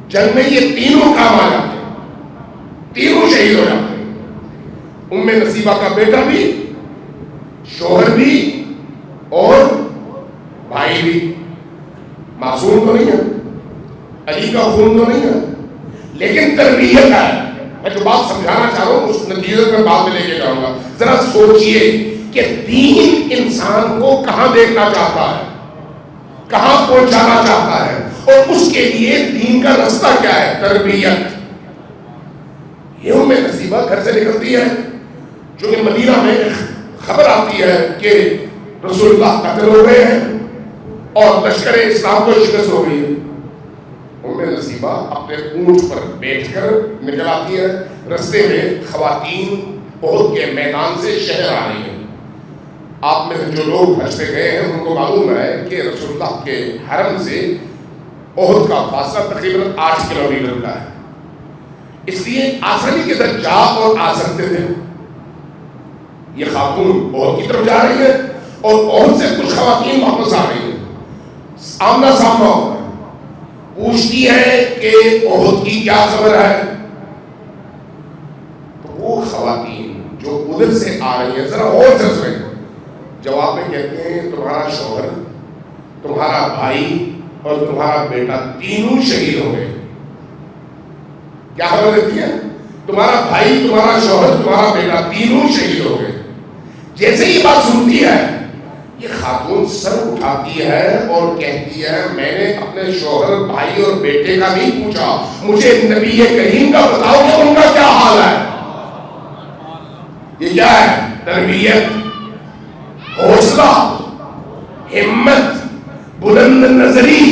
[SPEAKER 1] جنگ میں، یہ تینوں کام آ جاتے ہیں، تینوں شہید ہو جاتے ہیں. ام نصیبہ کا بیٹا بھی، شوہر بھی اور بھائی بھی. معصوم تو نہیں ہے، علی کا خون تو نہیں ہے، لیکن تربیت ہے. میں جو بات سمجھانا چاہ رہا ہوں اس نتیجے میں بعد میں لے کے جاؤں گا. ذرا سوچئے کہ دین انسان کو کہاں دیکھنا چاہتا ہے، کہاں پہنچانا چاہتا ہے، اور اس کے لیے دین کا رستہ کیا ہے؟ تربیت. یہ ام نصیبہ گھر سے نکلتی ہے، جو کہ مدینہ میں خبر آتی ہے کہ رسول اللہ قتل ہو گئے ہیں اور لشکر اسلام کو شکست ہو گئی ہے. ام نصیبہ اپنے اونٹ پر بیٹھ کر نکل آتی ہے. رستے میں خواتین احد کے میدان سے شہر آ رہی ہیں. آپ میں جو لوگ حج پہ گئے ہیں ان کو معلوم ہے کہ رسول اللہ کے حرم سے احد کا فاصلہ تقریباً 8 کلومیٹر کا ہے. اس لیے آسانی کے ساتھ جا اور آ سکتے تھے. یہ خاتون احد کی طرف جا رہی ہے اور احد سے کچھ خواتین واپس آ رہی ہیں. آمنا سامنا ہوتا ہے، پوچھتی ہے کہ احد کی کیا خبر ہے. تو وہ خواتین جو ادھر سے آ رہی ہیں ذرا اور سے سنیں، جواب میں کہتے ہیں تمہارا شوہر، تمہارا بھائی اور تمہارا بیٹا تینوں شہید ہو گئے. کیا خبر دیتی ہے؟ تمہارا بھائی، تمہارا شوہر، تمہارا بیٹا تینوں شہید ہو گئے. جیسے ہی بات سنتی ہے یہ خاتون سر اٹھاتی ہے اور کہتی ہے میں نے اپنے شوہر، بھائی اور بیٹے کا نہیں پوچھا، مجھے نبی کریم کا بتاؤ کہ ان کا کیا حال ہے. یہ کیا ہے؟ تربیت، حوصلہ، ہمت، بلند نظری،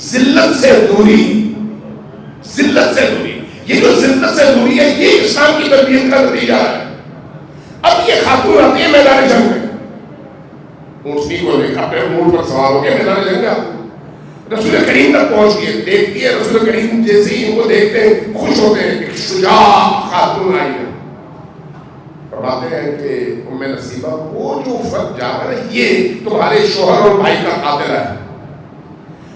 [SPEAKER 1] ذلت سے دوری. ذلت سے دوری، یہ جو ذلت سے دوری ہے یہ اسلام کی تربیت کا نتیجہ ہے. اب یہ خاتون آتی ہے میدان جنگ میں، اونٹنی کو لے کر اپنے اونٹ پر سوار ہو کے میدان جنگ میں آتی ہے. رسول کریم تک پہنچ گئے، دیکھتی ہے رسول کریم جیسے ہی ان کو دیکھتے ہیں خوش ہوتے ہیں، ایک شجاع خاتون آئی ہے. فرماتے ہیں کہ ام نصیبہ وہ جو فرد جا رہا ہے یہ تمہارے شوہر اور بھائی کا قاتل ہے.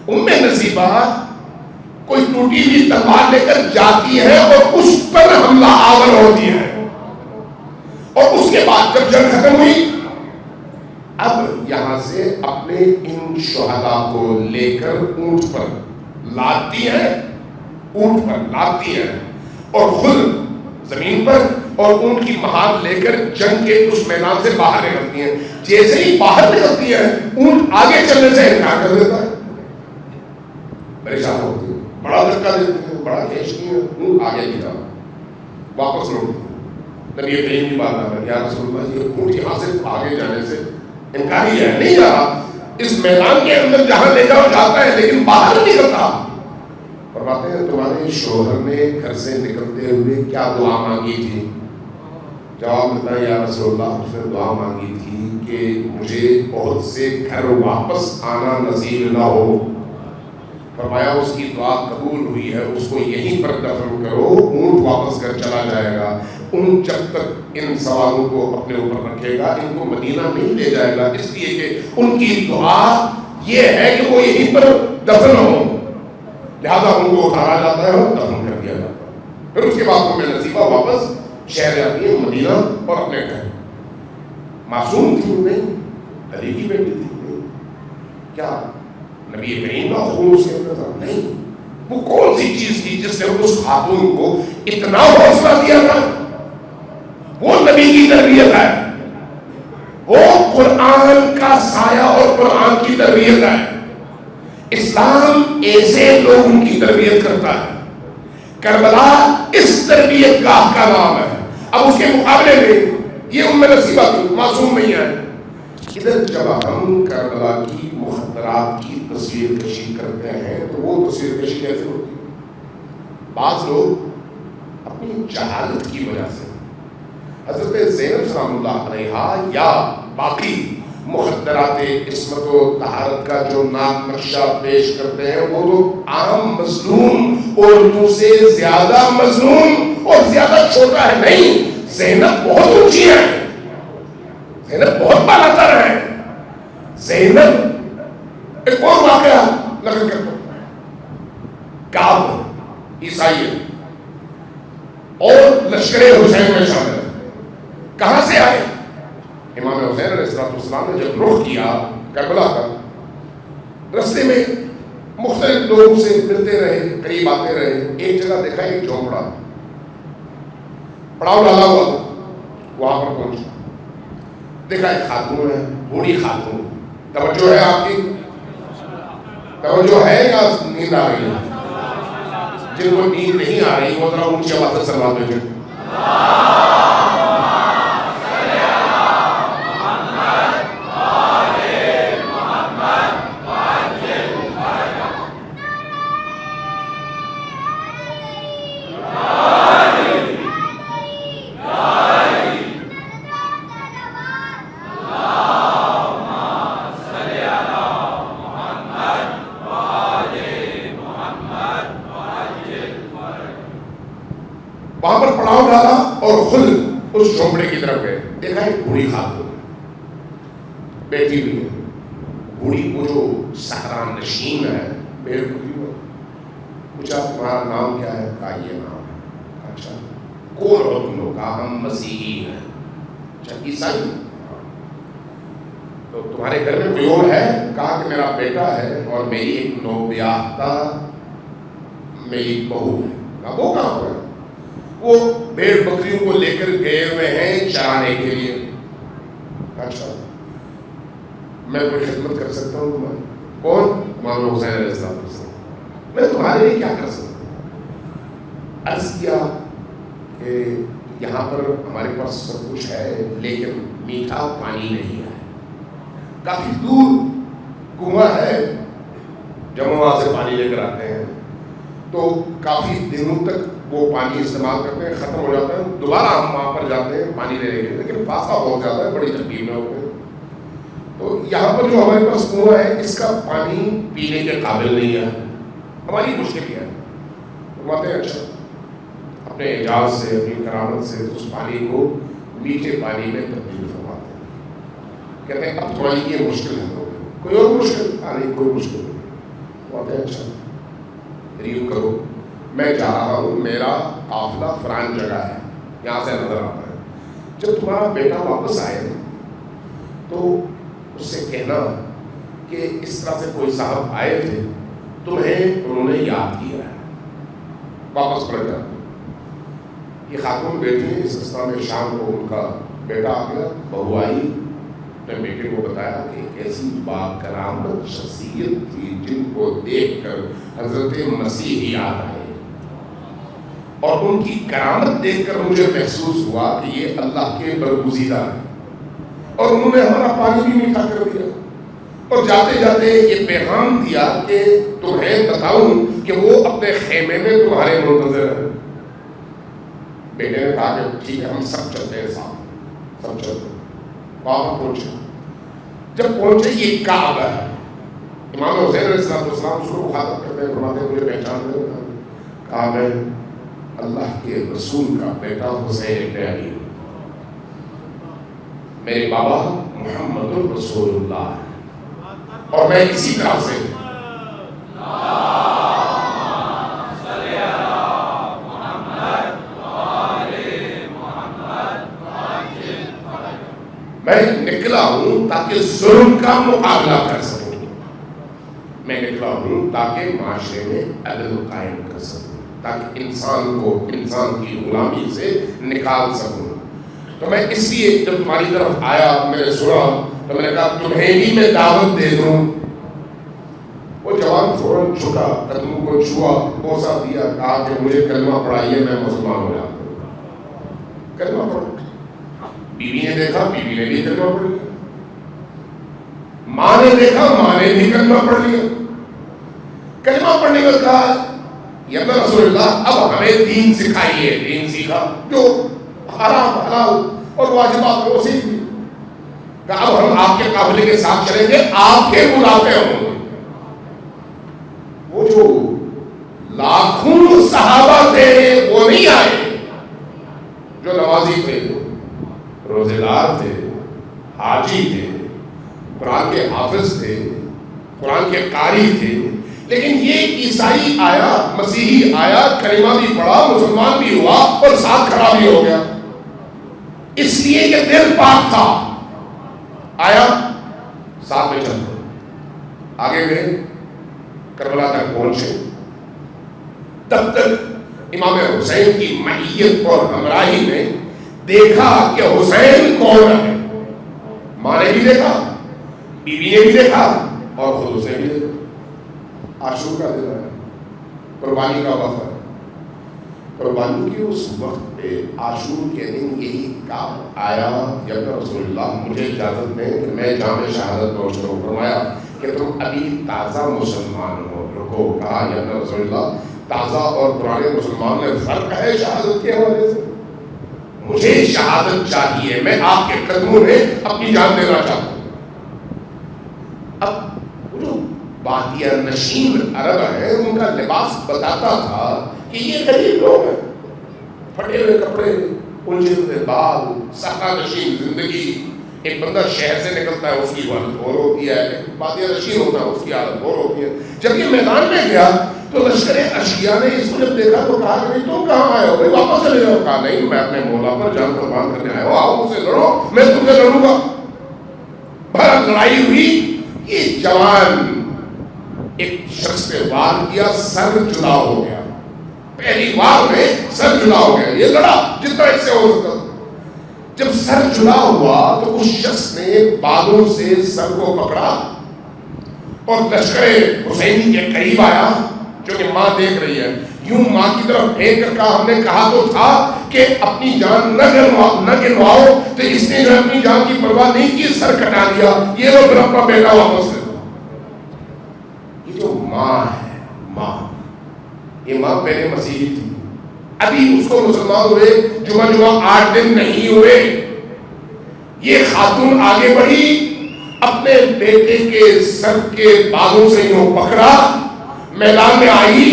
[SPEAKER 1] ام نصیبہ کوئی ٹوٹی ہوئی تلوار لے کر جاتی ہے اور اس پر حملہ آور ہوتی ہے. اور اس کے بعد جب جنگ ختم ہوئی اب یہاں سے اپنے ان شہداء کو لے کر اونٹ پر لادتی ہیں، اونٹ پر لادتی ہیں اور خود زمین پر اور اونٹ کی مہار لے کر جنگ کے اس میدان سے باہر نکلتی ہیں. جیسے ہی باہر نکلتی ہے اونٹ آگے چلنے سے انکار کر دیتا ہے. پریشان ہوتی ہے، بڑا دھکا دیتی ہے، بڑا کھینچتی ہے، اونٹ آگے نہیں جاتا، واپس لوٹتی ہے. نبی کریم کی بات ہے یا رسول اللہ یہ اونٹ یہاں سے آگے جانے سے انکاری ہے، نہیں جا رہا، اس میدان کے اندر جہاں لے جاؤ جاتا ہے لیکن باہر نہیں کرتا. فرماتے ہیں تمہارے شوہر نے گھر سے نکلتے ہوئے کیا دعا مانگی تھی؟ جواب ملتا ہے یا رسول اللہ اس نے دعا مانگی تھی کہ مجھے احد سے گھر واپس آنا نصیب نہ ہو. فرمایا اس کی دعا قبول ہوئی ہے، اس کو یہیں پر دفن کرو، اونٹ واپس گھر چلا جائے گا. اونٹ جب تک ان سواروں کو اپنے اوپر رکھے گا ان کو مدینہ نہیں لے جائے گا، اس لیے کہ ان کی دعا یہ ہے کہ وہ یہیں پر دفن ہو. لہذا ان کو اٹھایا جاتا ہے اور دفن کر دیا جاتا ہے. پھر اس کے بعد ام نصیبہ واپس شہر جاتی ہے مدینہ اور اپنے گھر. معصوم تھی نہیں، علی کی بیٹی تھی، کیا نبی کریم کا خون اس کے اندر تھا؟ نہیں. وہ کون سی چیز تھی جس نے اس خاتون کو اتنا حوصلہ دیا تھا؟ وہ نبی کی تربیت ہے، وہ قرآن کا سایہ اور قرآن کی تربیت ہے. اسلام ایسے لوگوں کی تربیت کرتا ہے. کربلا اس تربیت گاہ کا نام ہے. اب اس کے مقابلے میں یہ ام نصیبہ کی معصوم نہیں ہے. ادھر جب ہم کربلا کی مخدرات کی تصویر کشی کرتے ہیں تو وہ تصویر کشی کیسے ہوتی ہے؟ بعض لوگ اپنی جہالت کی وجہ سے حضرت زینب سلام اللہ علیہا یا باقی مخدرات عصمت و طہارت کا جو نام نقشہ پیش کرتے ہیں وہ تو عام مظلوم اردو سے زیادہ مظلوم اور زیادہ چھوٹا ہے. نہیں، زینب بہت اونچی ہے، زینب بہت بالا تر ہے. زینب ایک اور واقعہ نقل کرتا ہوں. کعب عیسائی اور لشکر حسین میں شامل ہے. کہاں سے آئے؟ امام حسین علیہ السلام نے جب رخ کیا کربلا کا، رستے میں مختلف لوگوں سے ملتے رہے، قریب آتے رہے. ایک جگہ دیکھا ایک جھونپڑا پڑاؤ ڈالا ہوا تھا، وہاں پر پہنچا، دیکھا ایک خاتون ہے، بوڑھی خاتون. توجہ ہے آپ کی؟ توجہ ہے یا نیند آ رہی ہے؟ جن کو نیند نہیں آ رہی وہ ذرا اونچی آواز سے سلام بھیجو. وہاں پر پڑاؤ ڈالا اور خود اس جھونپڑے کی طرف گئے. دیکھا ایک بوڑھی خاتون بیٹھی ہوئی ہے. بوڑھی وہ جو صحرا نشین ہے، بھیڑ بکری ہو. پوچھا تمہارا نام کیا ہے؟ کہا یہ نام ہے. اچھا کون ہو تم لوگ؟ کہا ہم مسیحی ہیں. اچھا عیسائی؟ تو تمہارے گھر میں کوئی اور ہے؟ کہا کہ میرا بیٹا ہے اور میری ایک نوبیاہتا میری بہو ہے. کہا وہ کہاں پر ہے؟ وہ بھیڑ بکریوں کو لے کر گئے ہوئے ہیں چرانے کے لیے. اچھا میں کوئی خدمت کر سکتا ہوں تمہاری؟ کون؟ امام حسین علیہ السلام. میں تمہارے لیے کیا کر سکتا ہوں؟ عرض کیا کہ یہاں پر ہمارے پاس سب کچھ ہے لیکن میٹھا پانی نہیں ہے. کافی دور کنواں ہے، جب ہم وہاں سے پانی لے کر آتے ہیں تو کافی دنوں تک وہ پانی استعمال کرتے ہیں، ختم ہو جاتا ہے. دوبارہ ہم وہاں پر جاتے ہیں پانی لینے کے لیے، لیکن فاصلہ بہت زیادہ ہے، بڑی تکلیف میں ہوتے ہیں. تو یہاں پر جو ہمارے پاس کنواں ہے اس کا پانی پینے کے قابل نہیں ہے، ہماری مشکل ہے. فرماتے ہیں اچھا اپنے اعجاز سے، اپنی کرامت سے اس پانی کو میٹھے پانی میں تبدیل فرماتے ہیں. کہتے ہیں اب تھوڑی یہ مشکل ہے. کوئی اور مشکل؟ نہیں کوئی مشکل نہیں. فرماتے ہیں اچھا ریو کرو، میں جا رہا ہوں، میرا قافلہ فلان جگہ ہے، یہاں سے نظر آتا ہے. جب تمہارا بیٹا واپس آئے تو اس سے کہنا کہ اس طرح سے کوئی صاحب آئے تھے، تمہیں انہوں نے یاد کیا ہے، واپس پلٹ جاتے. یہ خاتون بیٹی اس رستہ میں شام کو ان کا بیٹا آ گیا، بہو آئی، اپنے بیٹے کو بتایا کہ ایسی باکرامت شخصیت تھی جن کو دیکھ کر حضرت مسیح یاد آئے، اور ان کی کرامت دیکھ کر مجھے محسوس ہوا کہ یہ اللہ کے برگزیدہ ہیں، اور انہوں نے ہمارا پانی بھی میٹھا کر دیا. اور جاتے جاتے یہ پیغام دیا کہ تمہیں بتاؤں کہ وہ اپنے خیمے میں تمہارے منتظر ہیں. بیٹے نے کہا کہ ٹھیک ہے ہم سب چلتے ہیں ساتھ، سب چلتے. وہاں پہنچے، جب پہنچے یہ کعبہ ہے. امام حسین علیہ السلام اس کو مخاطب کرتے ہیں، فرماتے ہیں مجھے پہچان دے. کہا میں اللہ کے رسول کا بیٹا حسین ابن علی، میرے بابا محمد الرسول اللہ ہے، اور میں اسی طرح سے میں نکلا ہوں تاکہ ظلم کا مقابلہ کر سکوں. تاکہ معاشرے میں عدل قائم کر سکوں، تاکہ انسان کو انسان کی غلامی سے نکال سکوں۔ تو میں اس لیے جب تمہاری طرف آیا، میں نے سنا تو میں نے کہا تمہیں بھی میں دعوت دے دوں۔ وہ جوان فوراً جھکا، قدموں کو چھوا، بوسہ دیا، کہا کہ مجھے کلمہ پڑھائیے، میں مسلمان ہو جاتا ہوں۔ کلمہ پڑھا، بیوی نے دیکھا، بیوی نے بھی کلمہ پڑھ لیا، ماں نے دیکھا، ماں نے بھی کلمہ پڑھ لیا۔ کلمہ پڑھنے کے بعد کہا یا رسول اللہ اب ہمیں دین سکھائیے۔ دین سیکھا، جو حرام حلال اور واجبات وہ سیکھ لی۔ کہ اب ہم آپ کے قافلے کے ساتھ چلیں گے، آپ کے مدافع ہوں گے۔ وہ جو لاکھوں صحابہ تھے وہ نہیں آئے، جو نمازی تھے، روزے دار تھے، حاجی تھے، قرآن کے حافظ تھے، قرآن کے قاری تھے، لیکن یہ عیسائی آیا، مسیحی آیا، کلمہ بھی پڑھا، مسلمان بھی ہوا اور ساتھ کھڑا بھی ہو گیا، اس لیے کہ دل پاک تھا۔ آیا، ساتھ میں چل پڑے، آگے گئے، کربلا تک پہنچے۔ تب تک امام حسین کی معیت اور ہمراہی میں دیکھا کہ حسین کون ہے۔ ماں نے بھی دیکھا، بیوی نے بھی دیکھا اور خود اسے بھی دیکھا۔ عاشور کا دن ہے، قربانی کا وقت ہے۔ قربانی کے اس وقت پہ عاشور کے دن یہی کام آیا، جب رسول اللہ مجھے اجازت دیں کہ میں جامع شہادت پہنچ رہا ہوں۔ فرمایا کہ تم ابھی تازہ مسلمان ہو۔ رکو، کہا یا رسول اللہ تازہ اور پرانے مسلمان میں فرق ہے شہادت کے حوالے سے؟ مجھے شہادت چاہیے، میں آپ کے قدموں میں اپنی جان دینا چاہتا ہوں۔ اب جو بادیہ نشین عرب ہیں ان کا لباس بتاتا تھا کہ یہ غریب لوگ ہیں، پھٹے ہوئے کپڑے، الجھے ہوئے بال، صحرا نشین زندگی۔ ایک بندہ شہر سے نکلتا ہے اس کی حالت اور ہوتی ہے، بادیہ نشین ہوتا ہے اس کی حالت اور ہوتی ہے۔ جب یہ میدان میں گیا تو لشکر اشیاء نے اس کو جب دیکھا تو کہا کہ تم کہاں آئے ہو بھائی، واپس چلے جاؤ۔ کہا نہیں، میں اپنے مولا پر جان قربان کرنے آیا ہوں، آؤ مجھ سے لڑو، میں تم سے لڑوں گا۔ بہرحال لڑائی ہوئی، یہ جوان ایک شخص پہ وار کیا، سر جدا ہو گیا، پہلی وار میں سر جدا ہو گیا۔ یہ لڑا جتنا اس سے ہو سکتا، جب سر جدا ہوا تو اس شخص نے بالوں سے سر کو پکڑا اور لشکر حسینی کے قریب آیا، جو کہ ماں دیکھ رہی ہے، یوں ماں کی طرف پھینک کر کہا ہم نے کہا تو تھا کہ اپنی جان نہ گنواؤ، تو اس نے جو اپنی جان کی پرواہ نہیں کی، سر کٹا دیا۔ یہ وہ پھر اپنا بیٹا واپس لے۔ یہ جو ماں ہے، ماں، یہ ماں پہلے مسیحی تھی، ابھی اس کو مسلمان ہوئے جمعہ 8 دن نہیں ہوئے۔ یہ خاتون آگے بڑھی، اپنے بیٹے کے سر کے بالوں سے یوں پکڑا، میدان میں آئی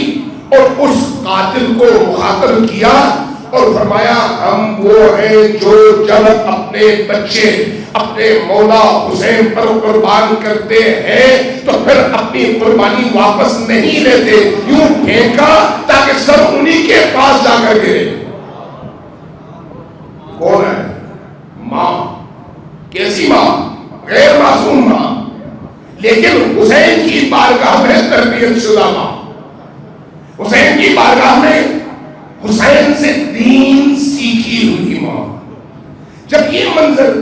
[SPEAKER 1] اور اس قاتل کو مخاطب کیا اور فرمایا ہم وہ ہیں جو جب اپنے بچے اپنے مولا حسین پر قربان کرتے ہیں تو پھر اپنی قربانی واپس نہیں لیتے، یوں پھینکا تاکہ سر انہی کے پاس جا کر گرے۔ کون ہے؟ ماں۔ کیسی ماں؟ غیر معصوم ماں، لیکن حسین کی بارگاہ میں تربیت شدہ ماں، حسین کی بارگاہ میں حسین سے دین سیکھی ہوئی ماں۔ جب یہ منظر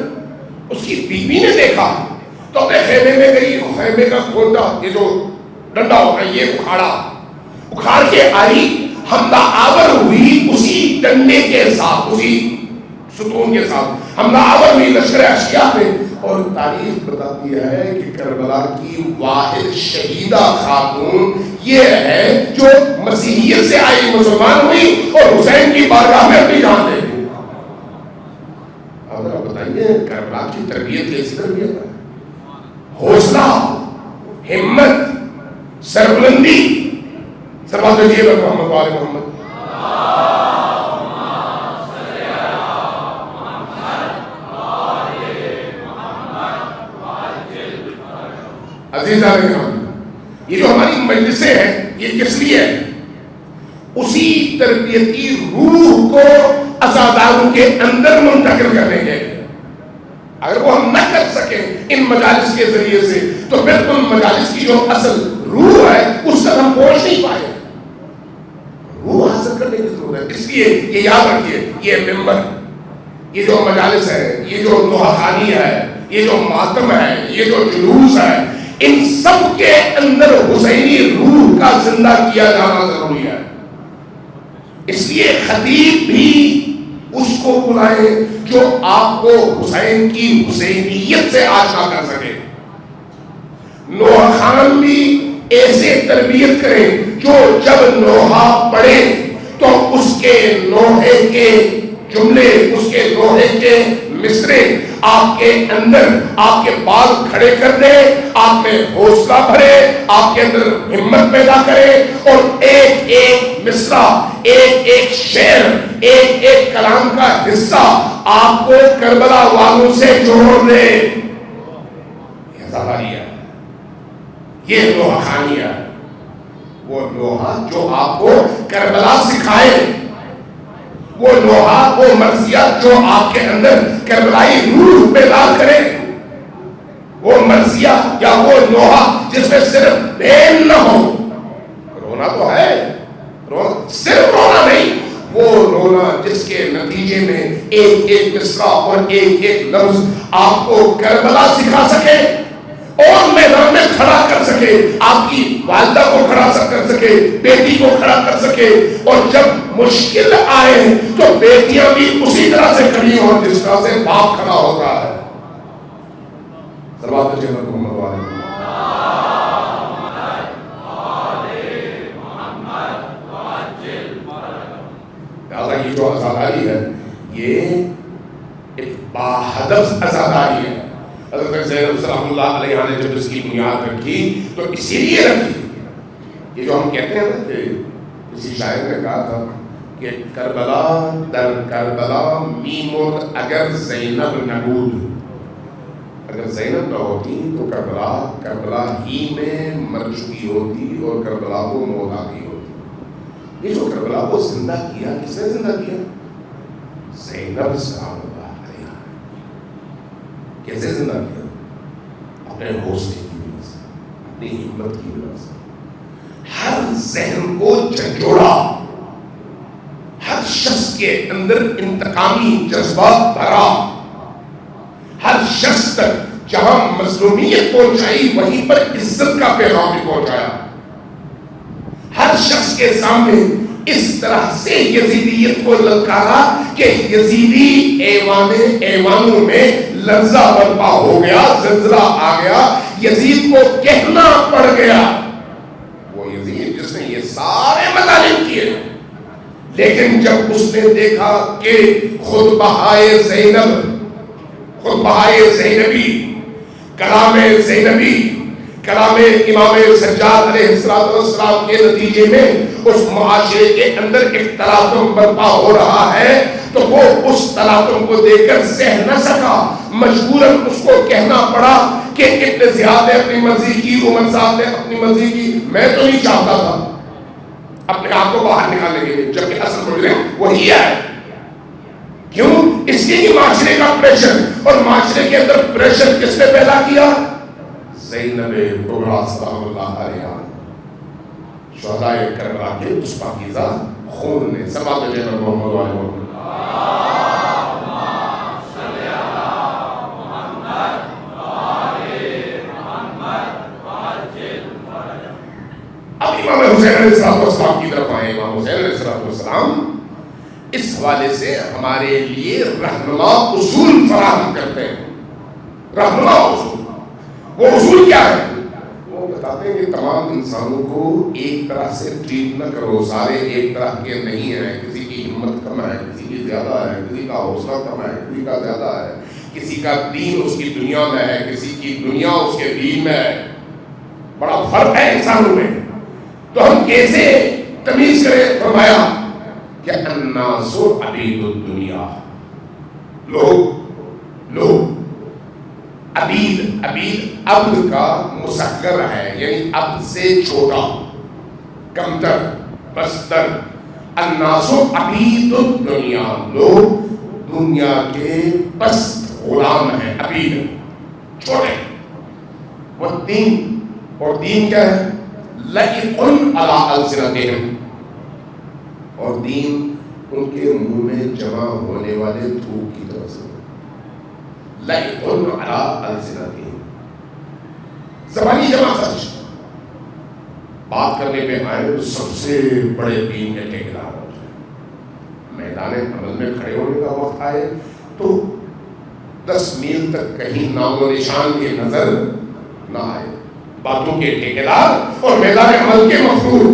[SPEAKER 1] اس کی بیوی نے دیکھا تو اپنے خیمے میں گئی، خیمے کا کھوٹا، یہ جو ڈنڈا ہوتا ہے یہ اکھاڑ کے آئی، حملہ آور ہوئی اسی ڈنڈے کے ساتھ، اسی ستون کے ساتھ حملہ آور ہوئی لشکر اشیاء میں۔ اور تاریخ بتاتی ہے کہ کربلا کی واحد شہیدہ خاتون یہ ہے جو مسیحیت سے آئی، مسلمان ہوئی اور حسین کی بارگاہ میں اپنی جان دے دی۔ اب آپ بتائیے کربلا کی تربیت کیسی تربیت ہے؟ حوصلہ، ہمت، سربلندی۔ سلوات بھیجیے محمد وآل محمد۔ عزیزان کرام، یہ جو ہماری مجلسیں ہیں یہ کس لیے ہے؟ اسی تربیتی روح کو عزاداروں کے اندر منتقل کرنے کے لیے۔ اگر وہ ہم نہ کر سکیں ان مجالس کے ذریعے سے تو پھر ان مجالس کی جو اصل روح ہے اس تک ہم پہنچ نہیں پائے. روح حاصل کرنے کی ضرورت ہے. اس لیے یہ یاد رکھیے, یہ ممبر, یہ جو مجالس ہے, یہ جو نوحہ خوانی ہے, یہ جو ماتم ہے, یہ جو جلوس ہے, ان سب کے اندر حسینی روح کا زندہ کیا جانا ضروری ہے. اس لیے خطیب بھی اس کو بلائیں جو آپ کو حسین کی حسینیت سے آشنا کر سکے. نوحہ خان بھی ایسے تربیت کریں جو جب نوحہ پڑھے تو اس کے نوحے کے جملے, اس کے نوحے کے مصرے آپ کے اندر آپ کے بال کھڑے کر دے, آپ میں حوصلہ بھرے, آپ کے اندر ہمت پیدا کرے, اور ایک ایک مصرع, ایک ایک شعر, ایک ایک کلام کا حصہ آپ کو کربلا والوں سے جوڑ دے. یہ زبانی ہے, یہ نوحہ خوانی ہے. وہ نوحہ جو آپ کو کربلا سکھائے, وہ نوحہ, وہ مرثیہ جو آپ کے اندر کربلائی روح پیدا کرے, وہ مرثیہ یا وہ نوحہ جس میں صرف پین نہ ہو. رونا تو ہے, صرف رونا نہیں, وہ رونا جس کے نتیجے میں ایک ایک مصرع اور ایک ایک لفظ آپ کو کربلا سکھا سکے اور میدان میں کھڑا کر سکے, آپ کی والدہ کو کھڑا کر سکے, بیٹی کو کھڑا کر سکے, اور جب مشکل آئے تو بیٹیاں بھی اسی طرح سے کھڑی ہوں جس طرح سے باپ کھڑا ہوتا ہے. صلوات جنت محمد والے لہذا یہ جو عزاداری ہے یہ ایک باہدف عزاداری ہے. حضرت زینب سلام اللہ علیہ نے جب اس کی بنیاد رکھی تو اسی لیے رکھی. یہ جو ہم کہتے ہیں نا کہ کسی شاعر نے کہا تھا کہ کربلا در کربلا میمر اگر زینب نہ بود, اگر زینب نہ ہوتی تو کربلا ہی میں مر چکی ہوتی اور کربلا کو موت آ گئی ہوتی. یہ جو کربلا کو زندہ کیا, کس نے زندہ کیا؟ زینب سلام اللہ علیہ. کیسے زندہ کیا؟ اپنے حوصلے کی وجہ سے, اپنی ہمت کی وجہ سے. ہر ذہن کو جھنجھوڑا, ہر شخص کے اندر انتقامی جذبات بھرا, ہر شخص تک جہاں مظلومیت پہنچائی وہیں پر عزت کا پیغام بھی پہنچایا. ہر شخص کے سامنے اس طرح سے یزیدیت کو للکارا کہ یزیدی ایوانوں میں لرزہ برپا ہو گیا, زلزلہ آ گیا, یزید کو کہنا پڑ گیا. وہ یزید جس نے یہ سارے مطالب کیے, لیکن جب اس نے دیکھا کہ خود بہائے زینبی, کلام زینبی, کلام امام سجاد علیہ السلام کے نتیجے میں اس معاشرے کے اندر ایک تلاطم برپا ہو رہا ہے, تو وہ اس تلاطم کو دیکھ کر سہ نہ سکا, مجبوراً اس کو کہنا پڑا کہ ابن زیاد نے اپنی مرضی کی, عمر صاحب نے اپنی مرضی کی, میں تو نہیں چاہتا تھا اپنے آپ کو باہر نکالنے کے لیے, جبکہ اصل مجرم وہی ہے. کیوں؟ اس لیے کہ معاشرے کا پریشر, اور معاشرے کے اندر پریشر کس نے پیدا کیا؟ زینب کبریٰ سلام اللہ علیہ, شہدائے کربلا کے اس پاکیزہ خون نے. صلوات جنت محمد والے محمد. اب امام حسین علیہ السلام کی طرف آئے. امام حسین علیہ السلام اس حوالے سے ہمارے لیے رہنما اصول فراہم کرتے ہیں. رہنما اصول, وہ اصول کیا ہے؟ وہ بتاتے ہیں کہ تمام انسانوں کو ایک طرح سے ٹریٹ نہ کرو, سارے ایک طرح کے نہیں ہیں. کسی کی ہمت کم ہے, کسی کی زیادہ ہے, کسی کا حوصلہ کم ہے, کسی کا زیادہ ہے, کسی کا دین اس کی دنیا میں ہے, کسی کی دنیا اس کے دین میں ہے. بڑا فرق ہے انسانوں میں. تو ہم کیسے تمیز کریں؟ فرمایا کہ الناس عبید الدنیا, لوگ عبید عبد کا مسخر ہے, یعنی عبد سے چھوٹا, کمتر, بستر. الناس عبید الدنیا, لوگ دنیا کے پست غلام ہیں, عبید چھوٹے. وہ دین, اور دین کیا ہے؟ لَإِقٌ عَلَىٰ أَلْسِنَتِهِمْ، اور دین ان کے منہ میں جمع ہونے والے تھوک کی طرح سے. لَإِقٌ عَلَىٰ أَلْسِنَتِهِمْ، زبانی جمع سچ. بات کرنے پہ آئے تو سب سے بڑے دین کے ٹھیکیدار ہو جائے. میدان عمل میں کھڑے ہونے کا وقت آئے تو 10 میل تک کہیں نام و نشان کی نظر نہ آئے. باتوں کے ٹھیکیدار اور میدان عمل کے مفرور.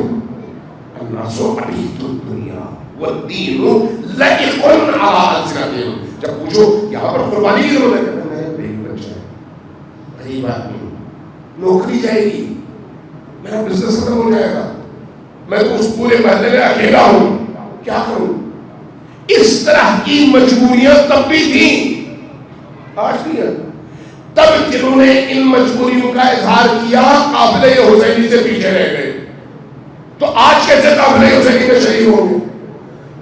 [SPEAKER 1] الناس عبید الدنیا والدین لائق علی السنتہم. جب پوچھو یہاں پر قربانی کی ضرورت ہے، میں بیوی بچہ ہے، غریب آدمی، نوکری جائے گی، میرا بزنس ختم ہو جائے گا، میں تو اس پورے محلے میں اکیلا ہوں، کیا کروں؟ اس طرح کی مجبوریاں تب بھی تھیں، آج بھی ہے. تب جنہوں نے ان مجبوریوں کا اظہار کیا قافلہ حسینی سے پیچھے رہ گئے. تو آج کیسے قافلہ حسینی میں شریک ہوں گے؟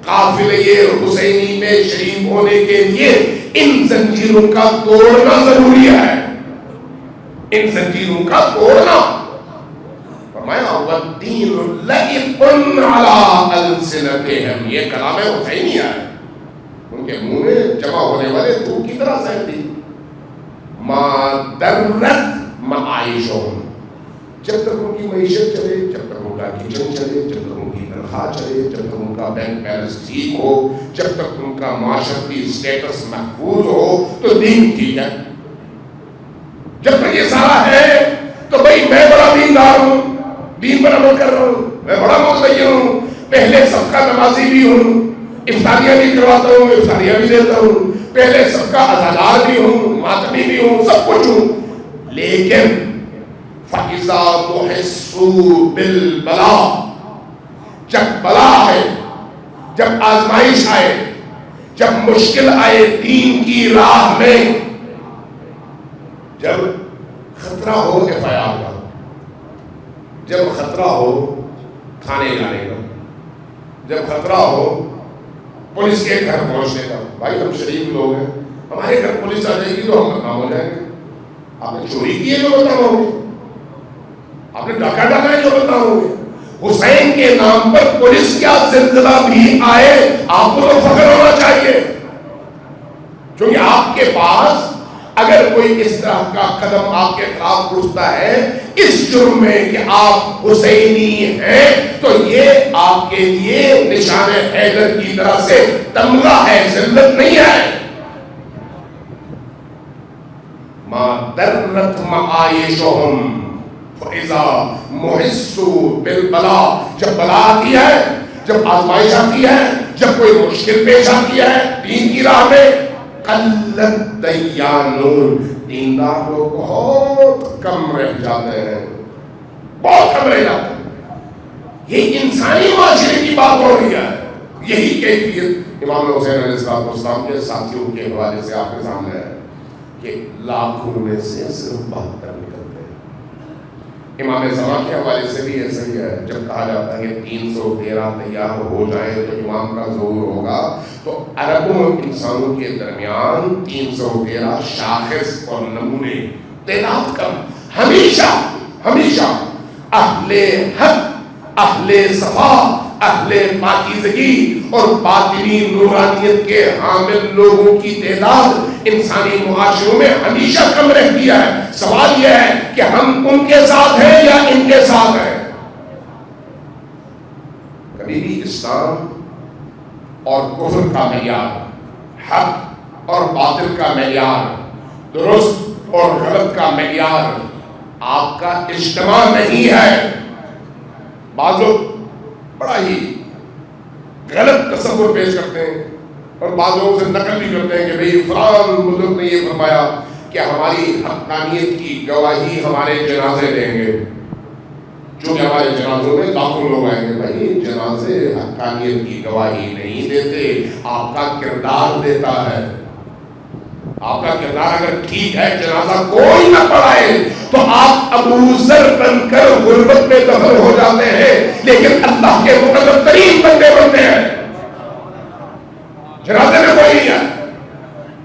[SPEAKER 1] قافلہ حسینی میں شریک ہونے کے لیے ان زنجیروں کا توڑنا ضروری ہے. ان زنجیروں کا توڑنا. فرمایا والدین لائق علی السنتہم، یہ کلام حسینی ہے. ان کے منہ میں جمع ہونے والے تو کی طرح سے تھی. ما درت معائشہم، جب تک ان کی معیشت چلے، جب تک ان کا کچن چلے، جب تک ان کی تنخواہ چلے، جب تک ان کا بینک بیلنس ٹھیک ہو، جب تک ان کا معاشرتی اسٹیٹس محفوظ ہو تو دین ٹھیک ہے. جب تک یہ سارا ہے تو بھائی میں بڑا دیندار ہوں، دین پر عمل کر رہا ہوں، میں بڑا متدین ہوں، پہلے سب کا نمازی بھی ہوں، افطاریاں بھی کرواتا ہوں، افطاریاں بھی دیتا ہوں، پہلے سب کا عزادار بھی ہوں، ماتمی بھی ہوں، سب کچھ ہوں. لیکن فَإِذَا مُحِسُّوا بِالْبَلَاءِ، جب بلا آئے، جب آزمائش آئے، جب مشکل آئے دین کی راہ میں، جب خطرہ ہو FIR کا، جب خطرہ ہو تھانے جانے کا، جب خطرہ ہو پولیس کے گھر پہنچنے کا. بھائی ہم شریف لوگ ہیں، ہمارے گھر پولیس آ جائے گی تو ہم بدنام ہو جائیں گے. آپ نے چوری کی ہے جو بدنام ہوں گے، آپ نے ڈاکہ ڈالا ہے جو بدنام ہوں گے. حسین کے نام پر پولیس کیا زلزلہ بھی آئے آپ کو تو فخر ہونا چاہیے، کیونکہ آپ کے پاس اگر کوئی اس طرح کا قدم آپ کے خلاف اٹھتا ہے اس جرم میں کہ آپ حسینی ہیں، تو یہ آپ کے لیے نشان حیدر کی طرح سے تمغہ ہے، ذلت نہیں ہے. ما درت معائشہم فَإِذَا مُحِسُّوا بِالْبَلَاءِ، جب بلا آتی ہے، جب آزمائش آتی ہے، جب کوئی مشکل پیش آتی ہے دین کی راہ میں، قلت دیانون، دیندار لوگ بہت کم رہ جاتے ہیں، بہت کم رہ جاتے ہیں. یہ انسانی معاشرے کی بات ہو رہی ہے. یہی کیفیت امام حسین علیہ السلام کے ساتھیوں کے حوالے سے آپ کے سامنے ہے کہ لاکھوں میں سے صرف 72 نکلتے ہیں. امام زمان کے حوالے سے بھی ایسا ہی ہے. جب کہا جاتا ہے کہ 313 تیار ہو جائیں تو امام کا ظہور ہوگا، تو عربوں انسانوں کے درمیان 313 شاخص اور نمونے، تعداد کم. ہمیشہ ہمیشہ اہل حق، اہل صفا، اہل پاکیزگی اور باطنی نورانیت کے حامل لوگوں کی تعداد انسانی معاشروں میں ہمیشہ کم رہتی ہے. سوال یہ ہے کہ ہم ان کے ساتھ ہیں یا ان کے ساتھ ہیں. کبھی بھی اسلام اور کفر کا معیار، حق اور باطل کا معیار، درست اور غلط کا معیار آپ کا اجتماع نہیں ہے. بعض لوگ بڑا ہی غلط تصور پیش کرتے ہیں اور بعض لوگوں سے نقل بھی کرتے ہیں کہ بھئی فلان بزرگ نے یہ فرمایا کہ ہماری حقانیت کی گواہی ہمارے جنازے دیں گے. چونکہ ہمارے جنازوں میں لاکھوں لوگ آئیں گے. بھائی جنازے حقانیت کی گواہی نہیں دیتے، آپ کا کردار دیتا ہے. آپ کا کردار اگر ٹھیک ہے، جنازہ کوئی نہ پڑھائے تو آپ ابو ذر بن کر غربت میں دفن ہو جاتے ہیں، لیکن اللہ کے مقرب ترین بندے بنتے ہیں. جنازے میں کوئی نہیں ہے،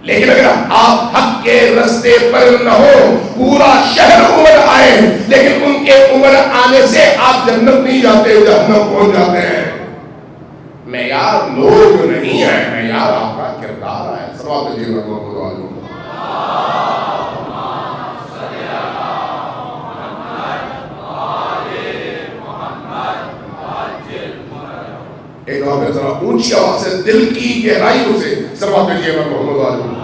[SPEAKER 1] لیکن اگر آپ حق کے رستے پر نہ ہو، پورا شہر عمر آئے لیکن ان کے عمر آنے سے آپ جنت نہیں جاتے، جہنم پہنچ جاتے ہیں۔ معیار لوگ نہیں ہیں، معیار آپ کا کردار ہے۔ صلوات اللہ علیہ وسلم۔ ایک دفعہ ذرا اونچی آواز سے دل کی گہرائیوں سے صلوات اللہ علیہ محمد۔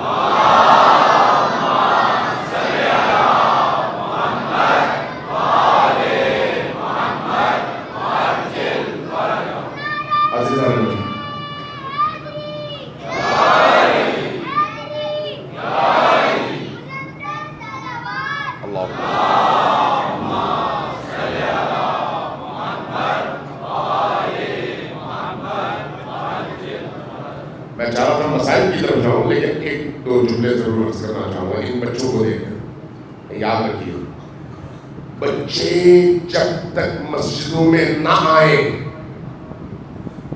[SPEAKER 1] میں چاہ رہا تھا مسائل کی طرف جاؤں، لیکن ایک دو جملے ضرور عرض کرنا چاہوں گا ان بچوں کو دیکھ کر۔ یاد رکھیے، بچے جب تک مسجدوں میں نہ آئیں،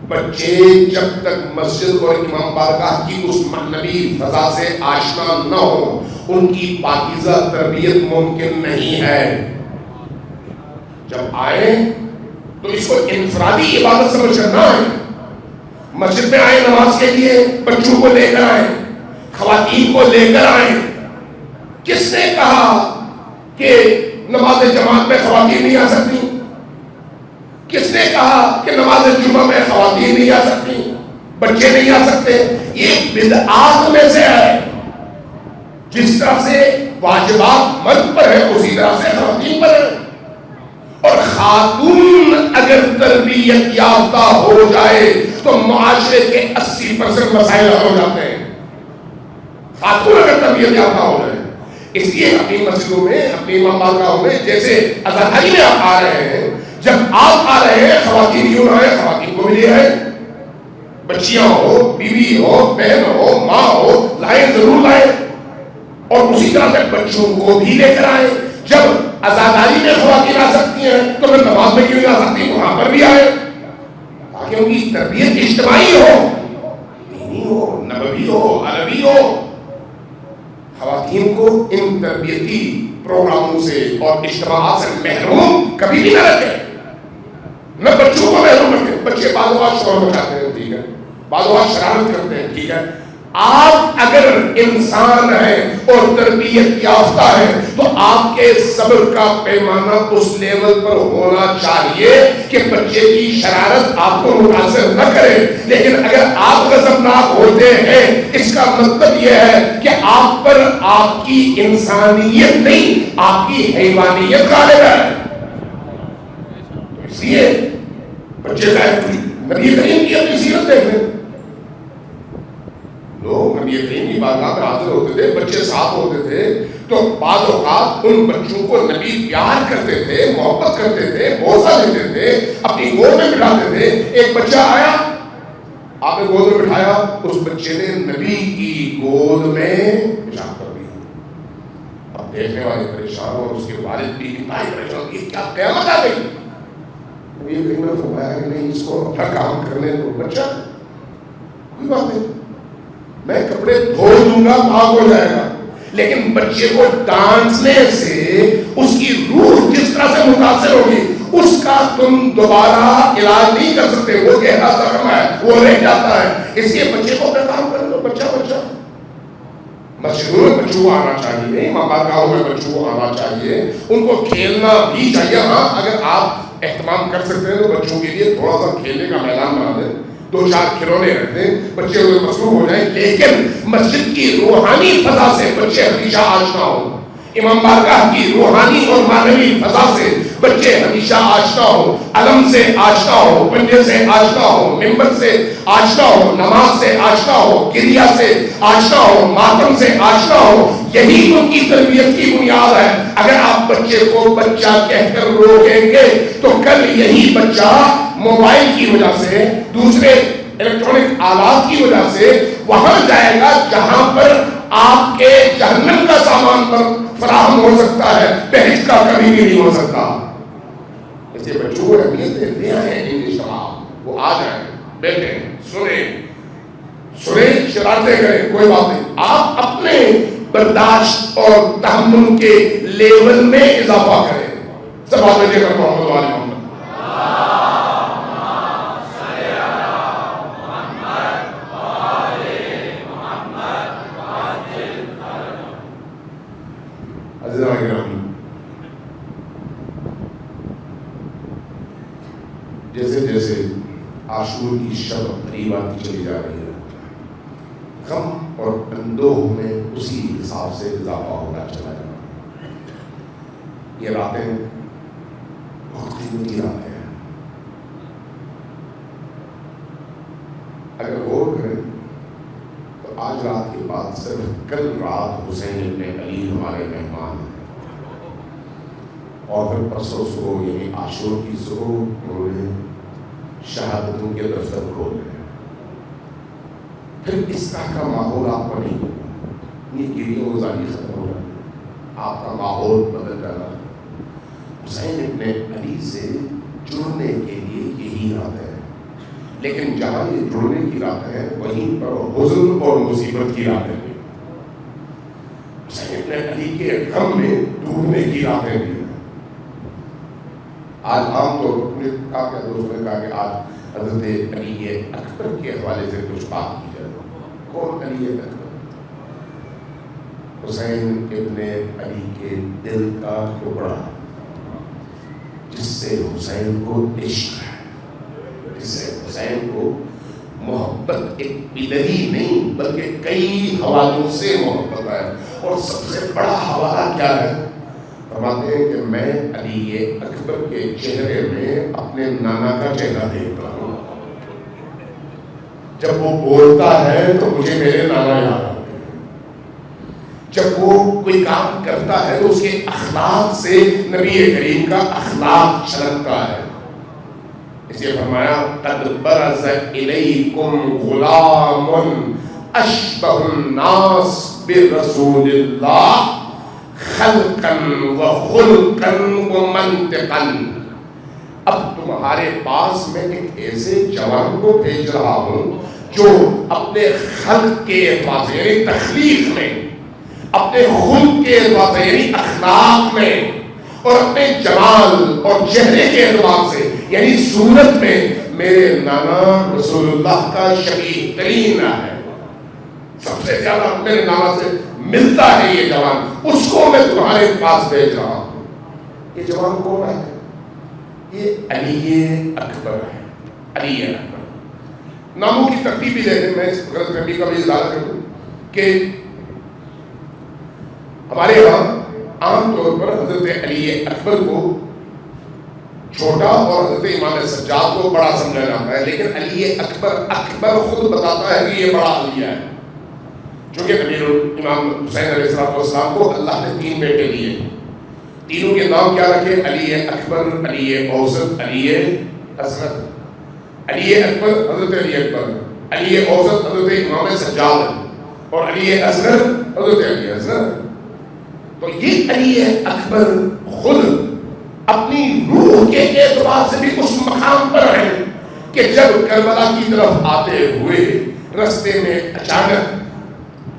[SPEAKER 1] بچے جب تک مسجد اور امام بارگاہ کی اس معنوی فضا سے آشنا نہ ہو، ان کی پاکیزہ تربیت ممکن نہیں ہے۔ جب آئیں تو اس کو انفرادی عبادت سمجھ کر نہ آئیں، مسجد میں آئیں نماز کے لیے، بچوں کو لے کر آئیں، خواتین کو لے کر آئیں۔ کس نے کہا کہ نماز جماعت میں خواتین نہیں آ سکتی؟ کس نے کہا کہ نماز جمعہ میں خواتین نہیں آ سکتی، بچے نہیں آ سکتے؟ یہ بدعات میں سے ہے۔ جس طرح سے واجبات مرد پر ہے اسی طرح سے خواتین پر ہے، اور خاتون اگر تربیت یافتہ ہو جائے تو معاشرے کے 80% مسائل حل ہو جاتے ہیں۔ خاتون اگر تربیت یافتہ ہو جائے، اس لیے اپنی مسجدوں میں، اپنی امام بارگاہوں میں، جیسے اذان میں آپ آ رہے ہیں، جب آپ آ رہے ہیں خواتین کیوں نہ آئے؟ خواتین کو بھی لے آئے، بچیاں ہو، بیوی ہو، بہن ہو، ماں ہو، لائیں، ضرور لائیں، اور اسی طرح سے بچوں کو بھی لے کر آئے۔ جب عزاداری میں خواتین آ سکتی ہیں تو پھر نماز میں کیوں نہیں آ سکتی؟ وہاں پر بھی آئے، تاکہ ان کی تربیت اجتماعی ہو، دینی ہو، نبوی ہو، عربی ہو۔ خواتین کو ان تربیتی پروگراموں سے اور اجتماعات سے محروم کبھی بھی نہ رکھیں، نہ بچوں کو محروم رکھیں۔ بچے بعض اوقات شور مچاتے ہیں، ٹھیک ہے، بعض اوقات شرارت کرتے ہیں، ٹھیک ہے۔ آپ اگر انسان ہیں اور تربیت یافتہ ہیں تو آپ کے صبر کا پیمانہ اس لیول پر ہونا چاہیے کہ بچے کی شرارت آپ کو متاثر نہ کرے۔ لیکن اگر آپ غضبناک ہوتے ہیں، اس کا مطلب یہ ہے کہ آپ پر آپ کی انسانیت نہیں، آپ کی حیوانیت غالب ہے۔ اس لیے بچے کا نبی کریم کی اپنی سیرت دیکھ لیں، لوگ نبی کریم کی بارگاہ میں حاضر ہوتے تھے، بچے ساتھ ہوتے تھے، تو بعض اوقات ان بچوں کو نبی پیار کرتے تھے، محبت کرتے تھے، بوسہ دیتے تھے، اپنی گود میں بٹھاتے تھے۔ ایک بچہ آیا، آپ نے گود میں بٹھایا، اس بچے نے نبی کی گود میں پیشاب کر دیا۔ اب دیکھنے والے پریشان اور اس کے والد بھی انتہائی پریشان، یہ کیا قیامت آ گئی؟ نبی کریم نے فرمایا کہ نہیں، اس کو اپنا کام کرنے دو، بچہ کوئی بات نہیں، میں کپڑے دھو دوں گا، پاک ہو جائے گا۔ لیکن بچے کو ڈانٹنے سے اس کی روح جس طرح سے متاثر ہوگی، اس کا تم دوبارہ علاج نہیں کر سکتے، وہ گہرا زخم ہے، وہ رہ جاتا ہے۔ اس لیے بچے کو اپنا کام کرنے دو، بچہ مسجدوں میں بچوں کو آنا چاہیے، امام بارگاہوں میں بچوں کو آنا چاہیے، ان کو کھیلنا بھی چاہیے۔ ہاں، اگر آپ اہتمام کر سکتے ہیں تو بچوں کے لیے تھوڑا سا کھیلنے کا میدان بنا دیں، 2-4 کھلونے رکھ دیں، بچے مصروف ہو جائیں، لیکن مسجد کی روحانی فضا سے بچے ہمیشہ آشنا ہوں، امام بارگاہ کی روحانی اور معنوی فضا سے بچے ہمیشہ آشنا ہو، علم سے آشنا ہو، پنجے سے آشنا ہو، منبر سے آشنا ہو، نماز سے آشنا ہو، کریا سے آشنا ہو، ماتم سے آشنا ہو۔ یہی ان کی تربیت کی بنیاد ہے۔ اگر آپ بچے کو بچہ کہہ کر روکیں گے تو کل یہی بچہ موبائل کی وجہ سے، دوسرے الیکٹرانک آلات کی وجہ سے وہاں جائے گا جہاں پر آپ کے جہنم کا سامان پر فراہم ہو سکتا ہے، بہشت کا کبھی بھی نہیں ہو سکتا۔ اس لیے بچوں کو اہمیت دیتے ہیں ان اجتماع، وہ آ جائیں، بیٹھیں، سنیں، شرارتیں کریں، کوئی بات نہیں، آپ برداشت اور تحمل کے لیول میں اضافہ کرے. سب آپ بجے کر محمد والے محمد. جیسے جیسے عاشور کی شب قریب آتی چلی جا رہی ہے، غم اور اندوہ میں اسی حساب سے اضافہ ہوتا چلا جا رہا ہے. یہ راتیں بہت قیمتی راتیں ہیں. اگر غور کریں تو آج رات کے بعد صرف کل رات حسین ابن علی ہمارے مہمان ہیں، اور پھر پرسوں صبح یعنی عاشور کی صبح انہوں نے شہادتوں کے دفتر کھول رہے ہیں. پھر اس طرح کا ماحول آپ کو نہیں ہوگا. یہ گریوں گزاری ختم ہو رہا ہے، آپ کا ماحول بدل رہا ہے. حسین ابن علی سے جڑنے کے لیے یہی رات ہے، لیکن جہاں یہ جڑنے کی رات ہے وہیں پر حزن اور مصیبت کی رات ہے. حسین ابن علی کے غم میں ڈوبنے کی راتیں بھی. آج عام طور پر کہا کہ دوستوں نے کہا کہ آج حضرت علی اکبر کے حوالے سے کچھ بات کی جائے. کون علی اکبر؟ حسین ابن علی کے دل کا ٹکڑا، جس سے حسین کو عشق ہے، جس سے حسین کو محبت ایک پدری نہیں بلکہ کئی حوالوں سے محبت ہے. اور سب سے بڑا حوالہ کیا ہے؟ فرماتے ہیں کہ میں علی اکبر کے چہرے میں اپنے نانا کا چہرہ دیکھتا ہوں. جب وہ بولتا ہے تو مجھے میرے نانا یاد آتے ہیں. جب وہ کوئی کام کرتا ہے تو اس کے اخلاق سے نبی کریم کا اخلاق چھلکتا ہے. اس لیے فرمایا قد برز الیکم غلام اشبہ الناس برسول اللہ خلقا و خلقا و منطقا. اب تمہارے پاس میں ایک ایسے جوان کو بھیج رہا ہوں جو اپنے خلق کے اعتبار سے یعنی تخلیق میں، اپنے خلق کے اعتبار سے یعنی اخلاق میں، اور اپنے جمال اور چہرے کے اعتبار سے یعنی صورت میں میرے نانا رسول اللہ کا شبیہ ترین ہے. سب سے زیادہ میرے نانا سے ملتا ہے یہ جوان، اس کو میں تمہارے پاس بھیج رہا ہوں. یہ جوان کون ہے؟ یہ علی اکبر ہے. علی اکبر ناموں کی ترتیب بھی دیکھیں. میں اس غلط فہمی کا بھی اظہار کروں کہ ہمارے یہاں عام طور پر حضرت علی اکبر کو چھوٹا اور حضرت امام سجاد کو بڑا سمجھا جاتا ہے، لیکن علی اکبر اکبر خود بتاتا ہے کہ یہ بڑا علی ہے. چونکہ امیر امام حسین علیہ السلام کو اللہ نے 3 بیٹے دیے. تینوں کے نام کیا رکھے؟ علی اکبر، علی اوسط، علی اصغر. علی اکبر حضرت علی اکبر، علی اوسط حضرت امام سجاد، اور علی اصغر حضرت علی اصغر. تو یہ علی اکبر خود اپنی روح کے اعتبار سے بھی اس مقام پر ہے کہ جب کربلا کی طرف آتے ہوئے رستے میں اچانک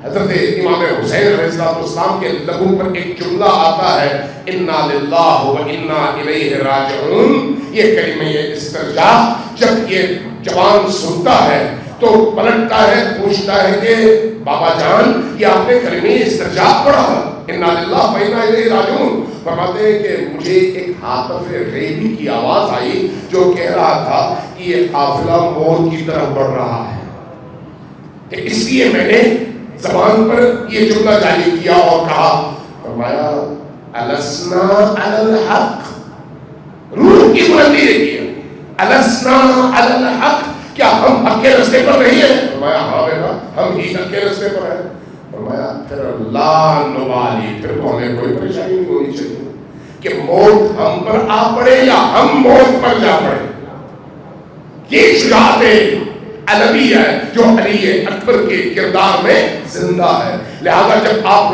[SPEAKER 1] حضرت امام حسین علیہ السلام کے لبوں پر ایک جملہ آتا ہے، انا للہ و انا الیہ راجعون. یہ کلمہ استرجاع جب یہ جوان سنتا ہے تو پلٹتا ہے، پوچھتا ہے کہ بابا جان یہ آپ نے کلمہ استرجاع پڑھا؟ انا للہ و انا الیہ راجعون. فرماتے ہیں کہ مجھے ایک حاطف غیبی کی آواز آئی جو کہہ رہا تھا کہ یہ قافلہ موت کی طرف بڑھ رہا ہے، اس لیے میں نے زبان پر یہ جملہ جاری کیا اور کہا. فرمایا السنا علی الحق. روح کی بلندی دیکھیے، السنا علی الحق، کیا ہم حق کے راستے پر نہیں ہیں؟ فرمایا ہاں بیٹا ہم ہی حق کے راستے پر ہیں. فرمایا پھر لا نبالی، پھر تو ہمیں کوئی پریشانی نہیں ہونی چاہیے کہ موت ہم پر آ پڑے یا ہم موت پر جا پڑے. یہ شجاعت علوی ہے جو علی اکبر کے کردار میں زندہ ہے. لہذا جب آپ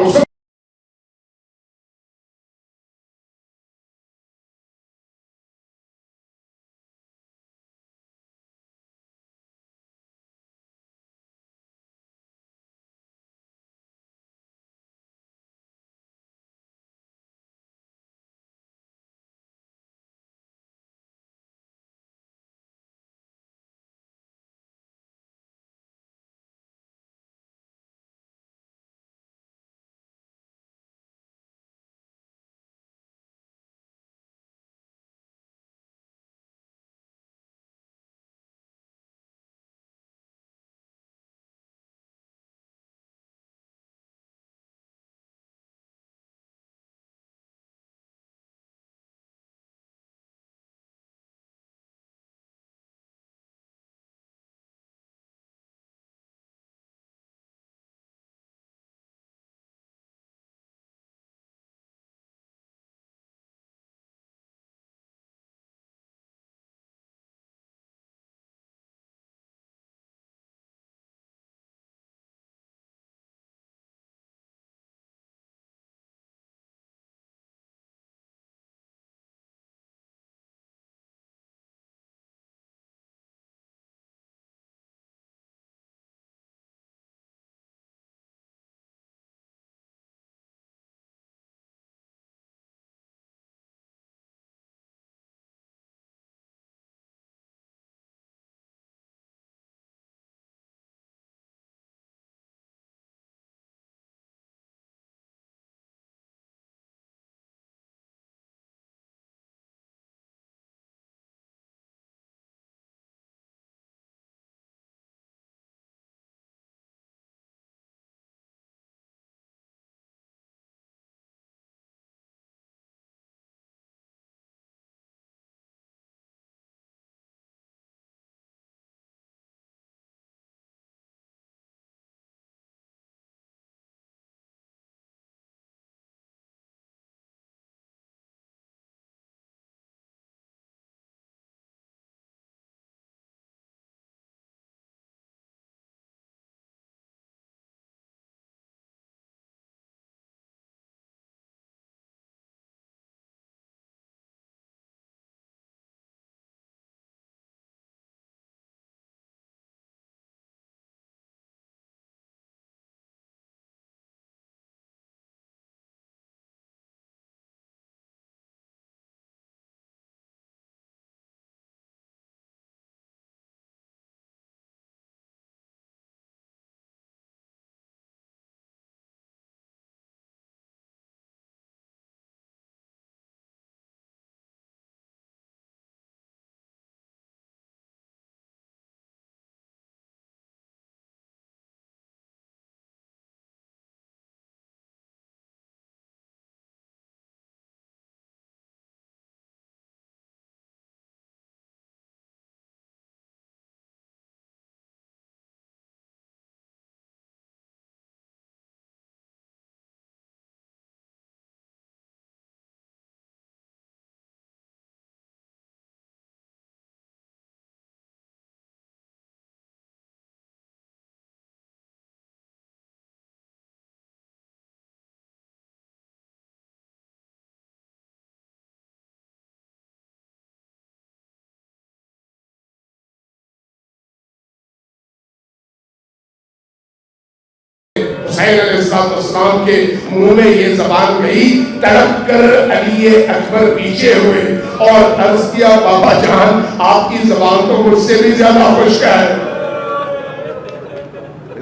[SPEAKER 1] حسین علیہ السلام کے منہ میں یہ زبان گئی، تڑپ کر علی اکبر پیچھے ہوئے اور عرض کیا بابا جان آپ کی زبان تو مجھ سے بھی زیادہ خشک ہے۔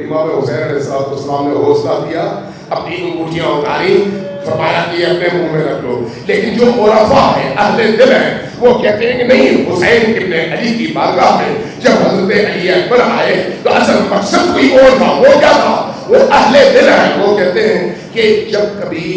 [SPEAKER 1] امام حسین علیہ السلام نے حوصلہ دیا، اپنی انگوٹھیاں اتاری، فرمایا کہ یہ اپنے منہ میں رکھ لو۔ لیکن جو عرفاء ہیں، اہل دل ہیں، وہ کہتے ہیں کہ نہیں، حسین ابن علی کی بارگاہ میں جب حضرت علی اکبر آئے تو اصل مقصد کوئی اور تھا۔ وہ کیا تھا؟ وہ اہل دل ہیں، وہ کہتے ہیں کہ جب کبھی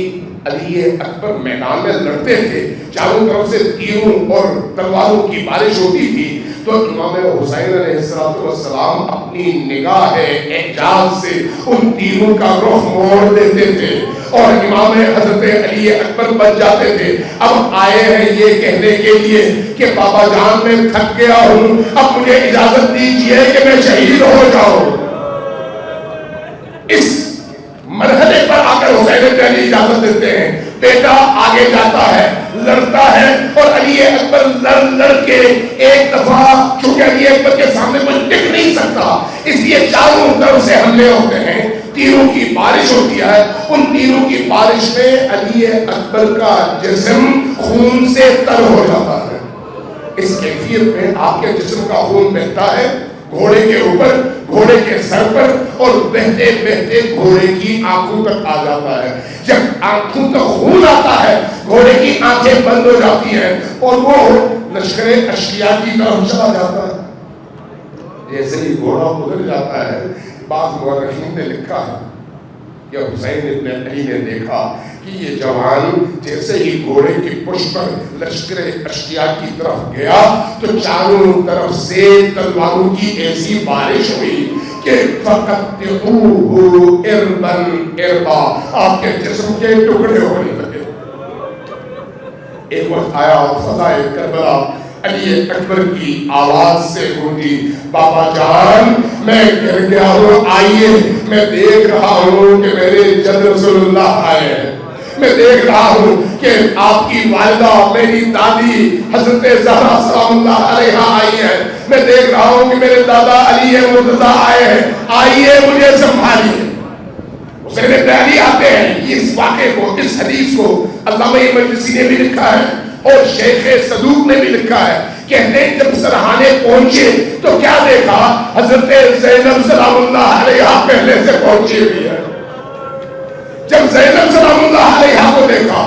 [SPEAKER 1] علی اکبر میدان میں لڑتے تھے، چاروں طرف سے تیروں اور تلواروں کی بارش ہوتی تھی، تو امام حسین علیہ السلام اپنی نگاہ اعجاز سے ان تیروں کا رخ موڑ دیتے تھے اور امام حضرت علی اکبر بچ جاتے تھے۔ اب آئے ہیں یہ کہنے کے لیے کہ بابا جان میں تھک گیا ہوں، اب مجھے اجازت دیجیے کہ میں شہید ہو جاؤں۔ اس مرحلے پر آ کر حسین بن علی اجازت دیتے ہیں۔ بیٹا آگے جاتا ہے، لڑتا ہے، اور علی اکبر لڑ کے ایک دفعہ چونکہ علی اکبر کے سامنے کوئی ٹک نہیں سکتا، اس لیے چاروں طرف سے حملے ہوتے ہیں، تیروں کی بارش ہوتی ہے۔ ان تیروں کی بارش میں علی اکبر کا جسم خون سے تر ہو جاتا ہے۔ اس کیفیت میں آپ کے جسم کا خون بہتا ہے گھوڑے کے اوپر، گھوڑے کے سر پر، اور بہتے بہتے گھوڑے کی آنکھوں تک آ جاتا ہے۔ جب آنکھوں تک خون آتا ہے، گھوڑے کی آنکھیں بند ہو جاتی ہیں اور وہ لشکر اشقیاء کی طرف چلا جاتا ہے۔ جیسے ہی گھوڑا گزر جاتا ہے، بعض مورخین نے لکھا ہے کہ حسین ابن علی نے دیکھا کہ یہ جوان جیسے ہی گھوڑے کی پشت پر لشکر اشقیاء کی طرف گیا تو چاروں طرف سے تلواروں کی ایسی بارش ہوئی کہ فَقَطِّعُوهُ إِرْبًا إِرْبًا، آپ کے جسم کے ٹکڑے ہونے لگے۔ ایک وقت آیا فضائے کربلا علی اکبر کی آواز سے گونجی، بابا جان میں گر گیا ہوں، آئیے، میں دیکھ رہا ہوں کہ میرے جد رسول اللہ آئے ہیں، میں دیکھ رہا ہوں کہ آپ کی والدہ میری دادی حضرت زہرا سلام اللہ علیہ آئی ہیں، میں دیکھ رہا ہوں کہ میرے دادا علی مرتضیٰ آئے ہیں، آئیے مجھے سنبھالیے۔ حسین ابن علی آتے ہیں۔ اس واقعے کو، اس حدیث کو علامہ مجلسی نے بھی لکھا ہے اور شیخ صدوق نے بھی لکھا ہے، کہتے ہیں جب سرحانے پہنچے تو کیا دیکھا؟ حضرت زینب سلام اللہ علیہ پہلے سے پہنچی ہوئی ہے۔ جب زینب سلام اللہ علیہ کو دیکھا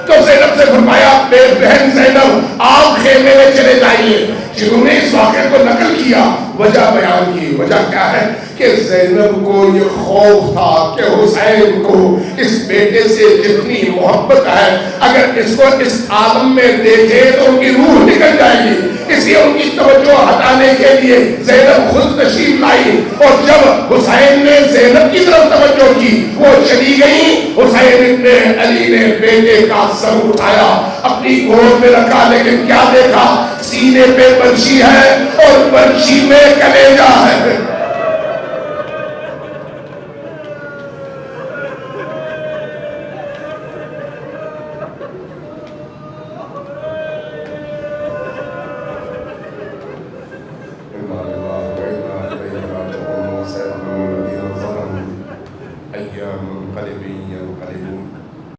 [SPEAKER 1] تو زینب سے فرمایا بے بہن زینب آپ خیمے میں چلے جائیے۔ جنہوں نے اس واقعے کو نقل کیا وجہ بیان کی۔ وجہ کیا ہے کہ زینب کو یہ خوف تھا کہ حسین کو اس بیٹے سے جتنی محبت ہے اگر اس کو اس عالم میں دیکھے تو ان کی روح نکل جائے گی، اس لیے ان کی توجہ ہٹانے کے لیے زینب خود تشریف لائی، اور جب حسین نے زینب کی طرف توجہ کی وہ چلی گئی۔ حسین ابن علی نے بیٹے کا سر اٹھایا، اپنی گود میں رکھا، لیکن کیا دیکھا؟ سینے پہ برچھی ہے اور برچھی میں کلیجہ ہے۔